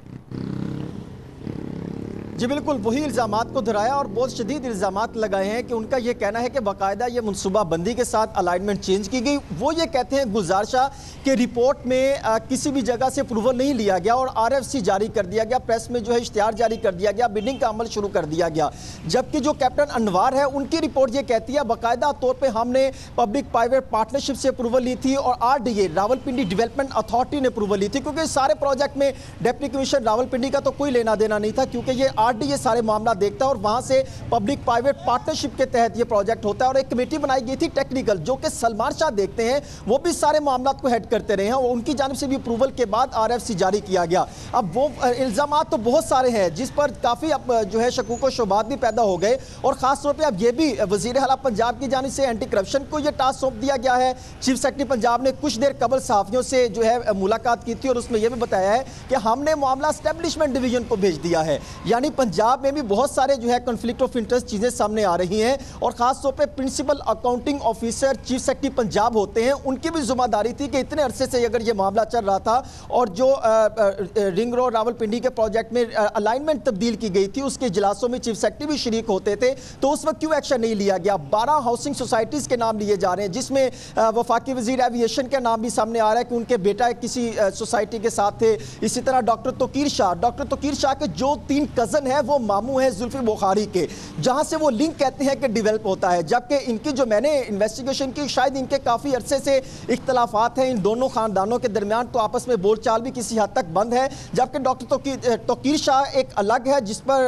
جی بالکل وہی الزامات کو دہرایا اور بہت شدید الزامات لگائے ہیں کہ ان کا یہ کہنا ہے کہ باقاعدہ یہ منصوبہ بندی کے ساتھ الائنمنٹ چینج کی گئی۔ وہ یہ کہتے ہیں گلزار شاہ کہ رپورٹ میں کسی بھی جگہ سے اپروول نہیں لیا گیا اور RFC جاری کر دیا گیا، پریس میں جو ہے اشتہار جاری کر دیا گیا، بڈنگ کا عمل شروع کر دیا گیا، جبکہ جو کیپٹن انوار ہے ان کی رپورٹ یہ کہتی ہے باقاعدہ طور پہ ہم نے پبلک پرائیویٹ پارٹنرشپ سے اپروول لی تھی اور RDA راولپنڈی ڈیولپمنٹ اتھارٹی نے اپروول لی تھی، کیونکہ سارے پروجیکٹ میں ڈپٹی کمشنر راولپنڈی کا تو کوئی لینا دینا نہیں تھا، کیونکہ یہ RDA سارے معاملات دیکھتا ہے اور وہاں سے پبلک پرائیویٹ پارٹنرشپ کے تحت یہ پروجیکٹ ہوتا ہے، اور ایک کمیٹی بنائی گئی تھی ٹیکنیکل جو کہ سلمان شاہ دیکھتے ہیں، وہ بھی سارے معاملات کو ہیڈ کرتے رہے ہیں، اور ان کی جانب سے بھی اپروول کے بعد RFC جاری کیا گیا۔ اب وہ الزامات تو بہت سارے ہیں جس پر کافی اب جو ہے شکوک و شبہات بھی پیدا ہو گئے، اور خاص طور پہ اب یہ بھی وزیر اعلیٰ پنجاب کی جانب سے اینٹی کرپشن کو یہ ٹاسک سونپ دیا گیا ہے۔ چیف سیکرٹری پنجاب نے کچھ دیر قبل صحافیوں سے جو ہے ملاقات کی تھی اور اس میں یہ بھی بتایا ہے کہ ہم نے معاملہ اسٹیبلشمنٹ ڈویژن کو بھیج دیا ہے، یعنی پنجاب میں بھی بہت سارے جو ہے کنفلکٹ آف انٹرسٹ چیزیں سامنے آ رہی ہیں، اور خاص طور پہ principal accounting officer chief secretary Punjab ہوتے ہیں، ان کی بھی ذمہ داری تھی کہ اتنے عرصے سے اگر یہ معاملہ چل رہا تھا اور جو رنگ روڈ راولپنڈی کے پروجیکٹ میں الائنمنٹ تبدیل کی گئی تھی اس کے اجلاسوں میں چیف سیکرٹری بھی شریک ہوتے تھے، تو اس وقت کیوں ایکشن نہیں لیا گیا؟ 12 ہاؤسنگ سوسائٹیز کے نام لیے جا رہے ہیں، جس میں وفاقی وزیر ایویشن کا نام بھی سامنے آ رہا ہے کہ ان کے بیٹا کسی سوسائٹی کے ساتھ تھے، اسی طرح ڈاکٹر توقیر شاہ کے جو 3 کزن ہیں وہ ماموں ہیں زلفی بخاری کے، جہاں سے وہ لنک کہتے ہیں کہ ڈیولپ ہوتا ہے، جبکہ ان کی جو میں نے انویسٹیگیشن کی شاید ان کے کافی عرصے سے اختلافات ہیں ان دونوں خاندانوں کے درمیان، تو آپس میں بول چال بھی کسی حد تک بند ہے، جبکہ ڈاکٹر توقیر شاہ ایک الگ ہے جس پر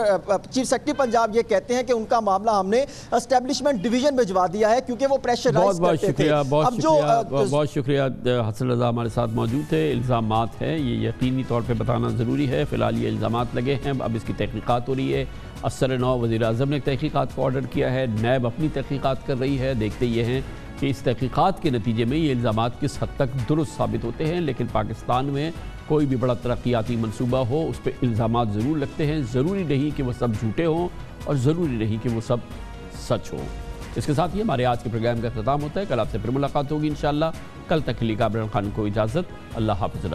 چیف سیکرٹری پنجاب یہ کہتے ہیں کہ ان کا معاملہ ہم نے اسٹیبلشمنٹ ڈویژن بھجوا دیا ہے کیونکہ وہ پریشر رائز کرتے تھے۔ بہت شکریہ حسن رضا ہمارے ساتھ موجود تھے۔ الزامات ہیں یہ یقینی طور پہ بتانا ضروری ہے، فی الحال یہ الزامات لگے ہیں، اب اس کی تحقیقات ہو رہی ہے۔ اثر نو وزیر اعظم نے تحقیقات کو آرڈر کیا ہے، نیب اپنی تحقیقات کر رہی ہے، دیکھتے یہ ہیں کہ اس تحقیقات کے نتیجے میں یہ الزامات کس حد تک درست ثابت ہوتے ہیں، لیکن پاکستان میں کوئی بھی بڑا ترقیاتی منصوبہ ہو اس پہ الزامات ضرور لگتے ہیں. ضروری نہیں کہ وہ سب جھوٹے ہوں اور ضروری نہیں کہ وہ سب سچ ہوں. اس کے ساتھ ہی ہمارے آج کے پروگرام کا اختتام ہوتا ہے. کل آپ سے پھر ملاقات ہوگی انشاءاللہ. کل تک کے لیے کامران خان کو اجازت. اللہ حافظ.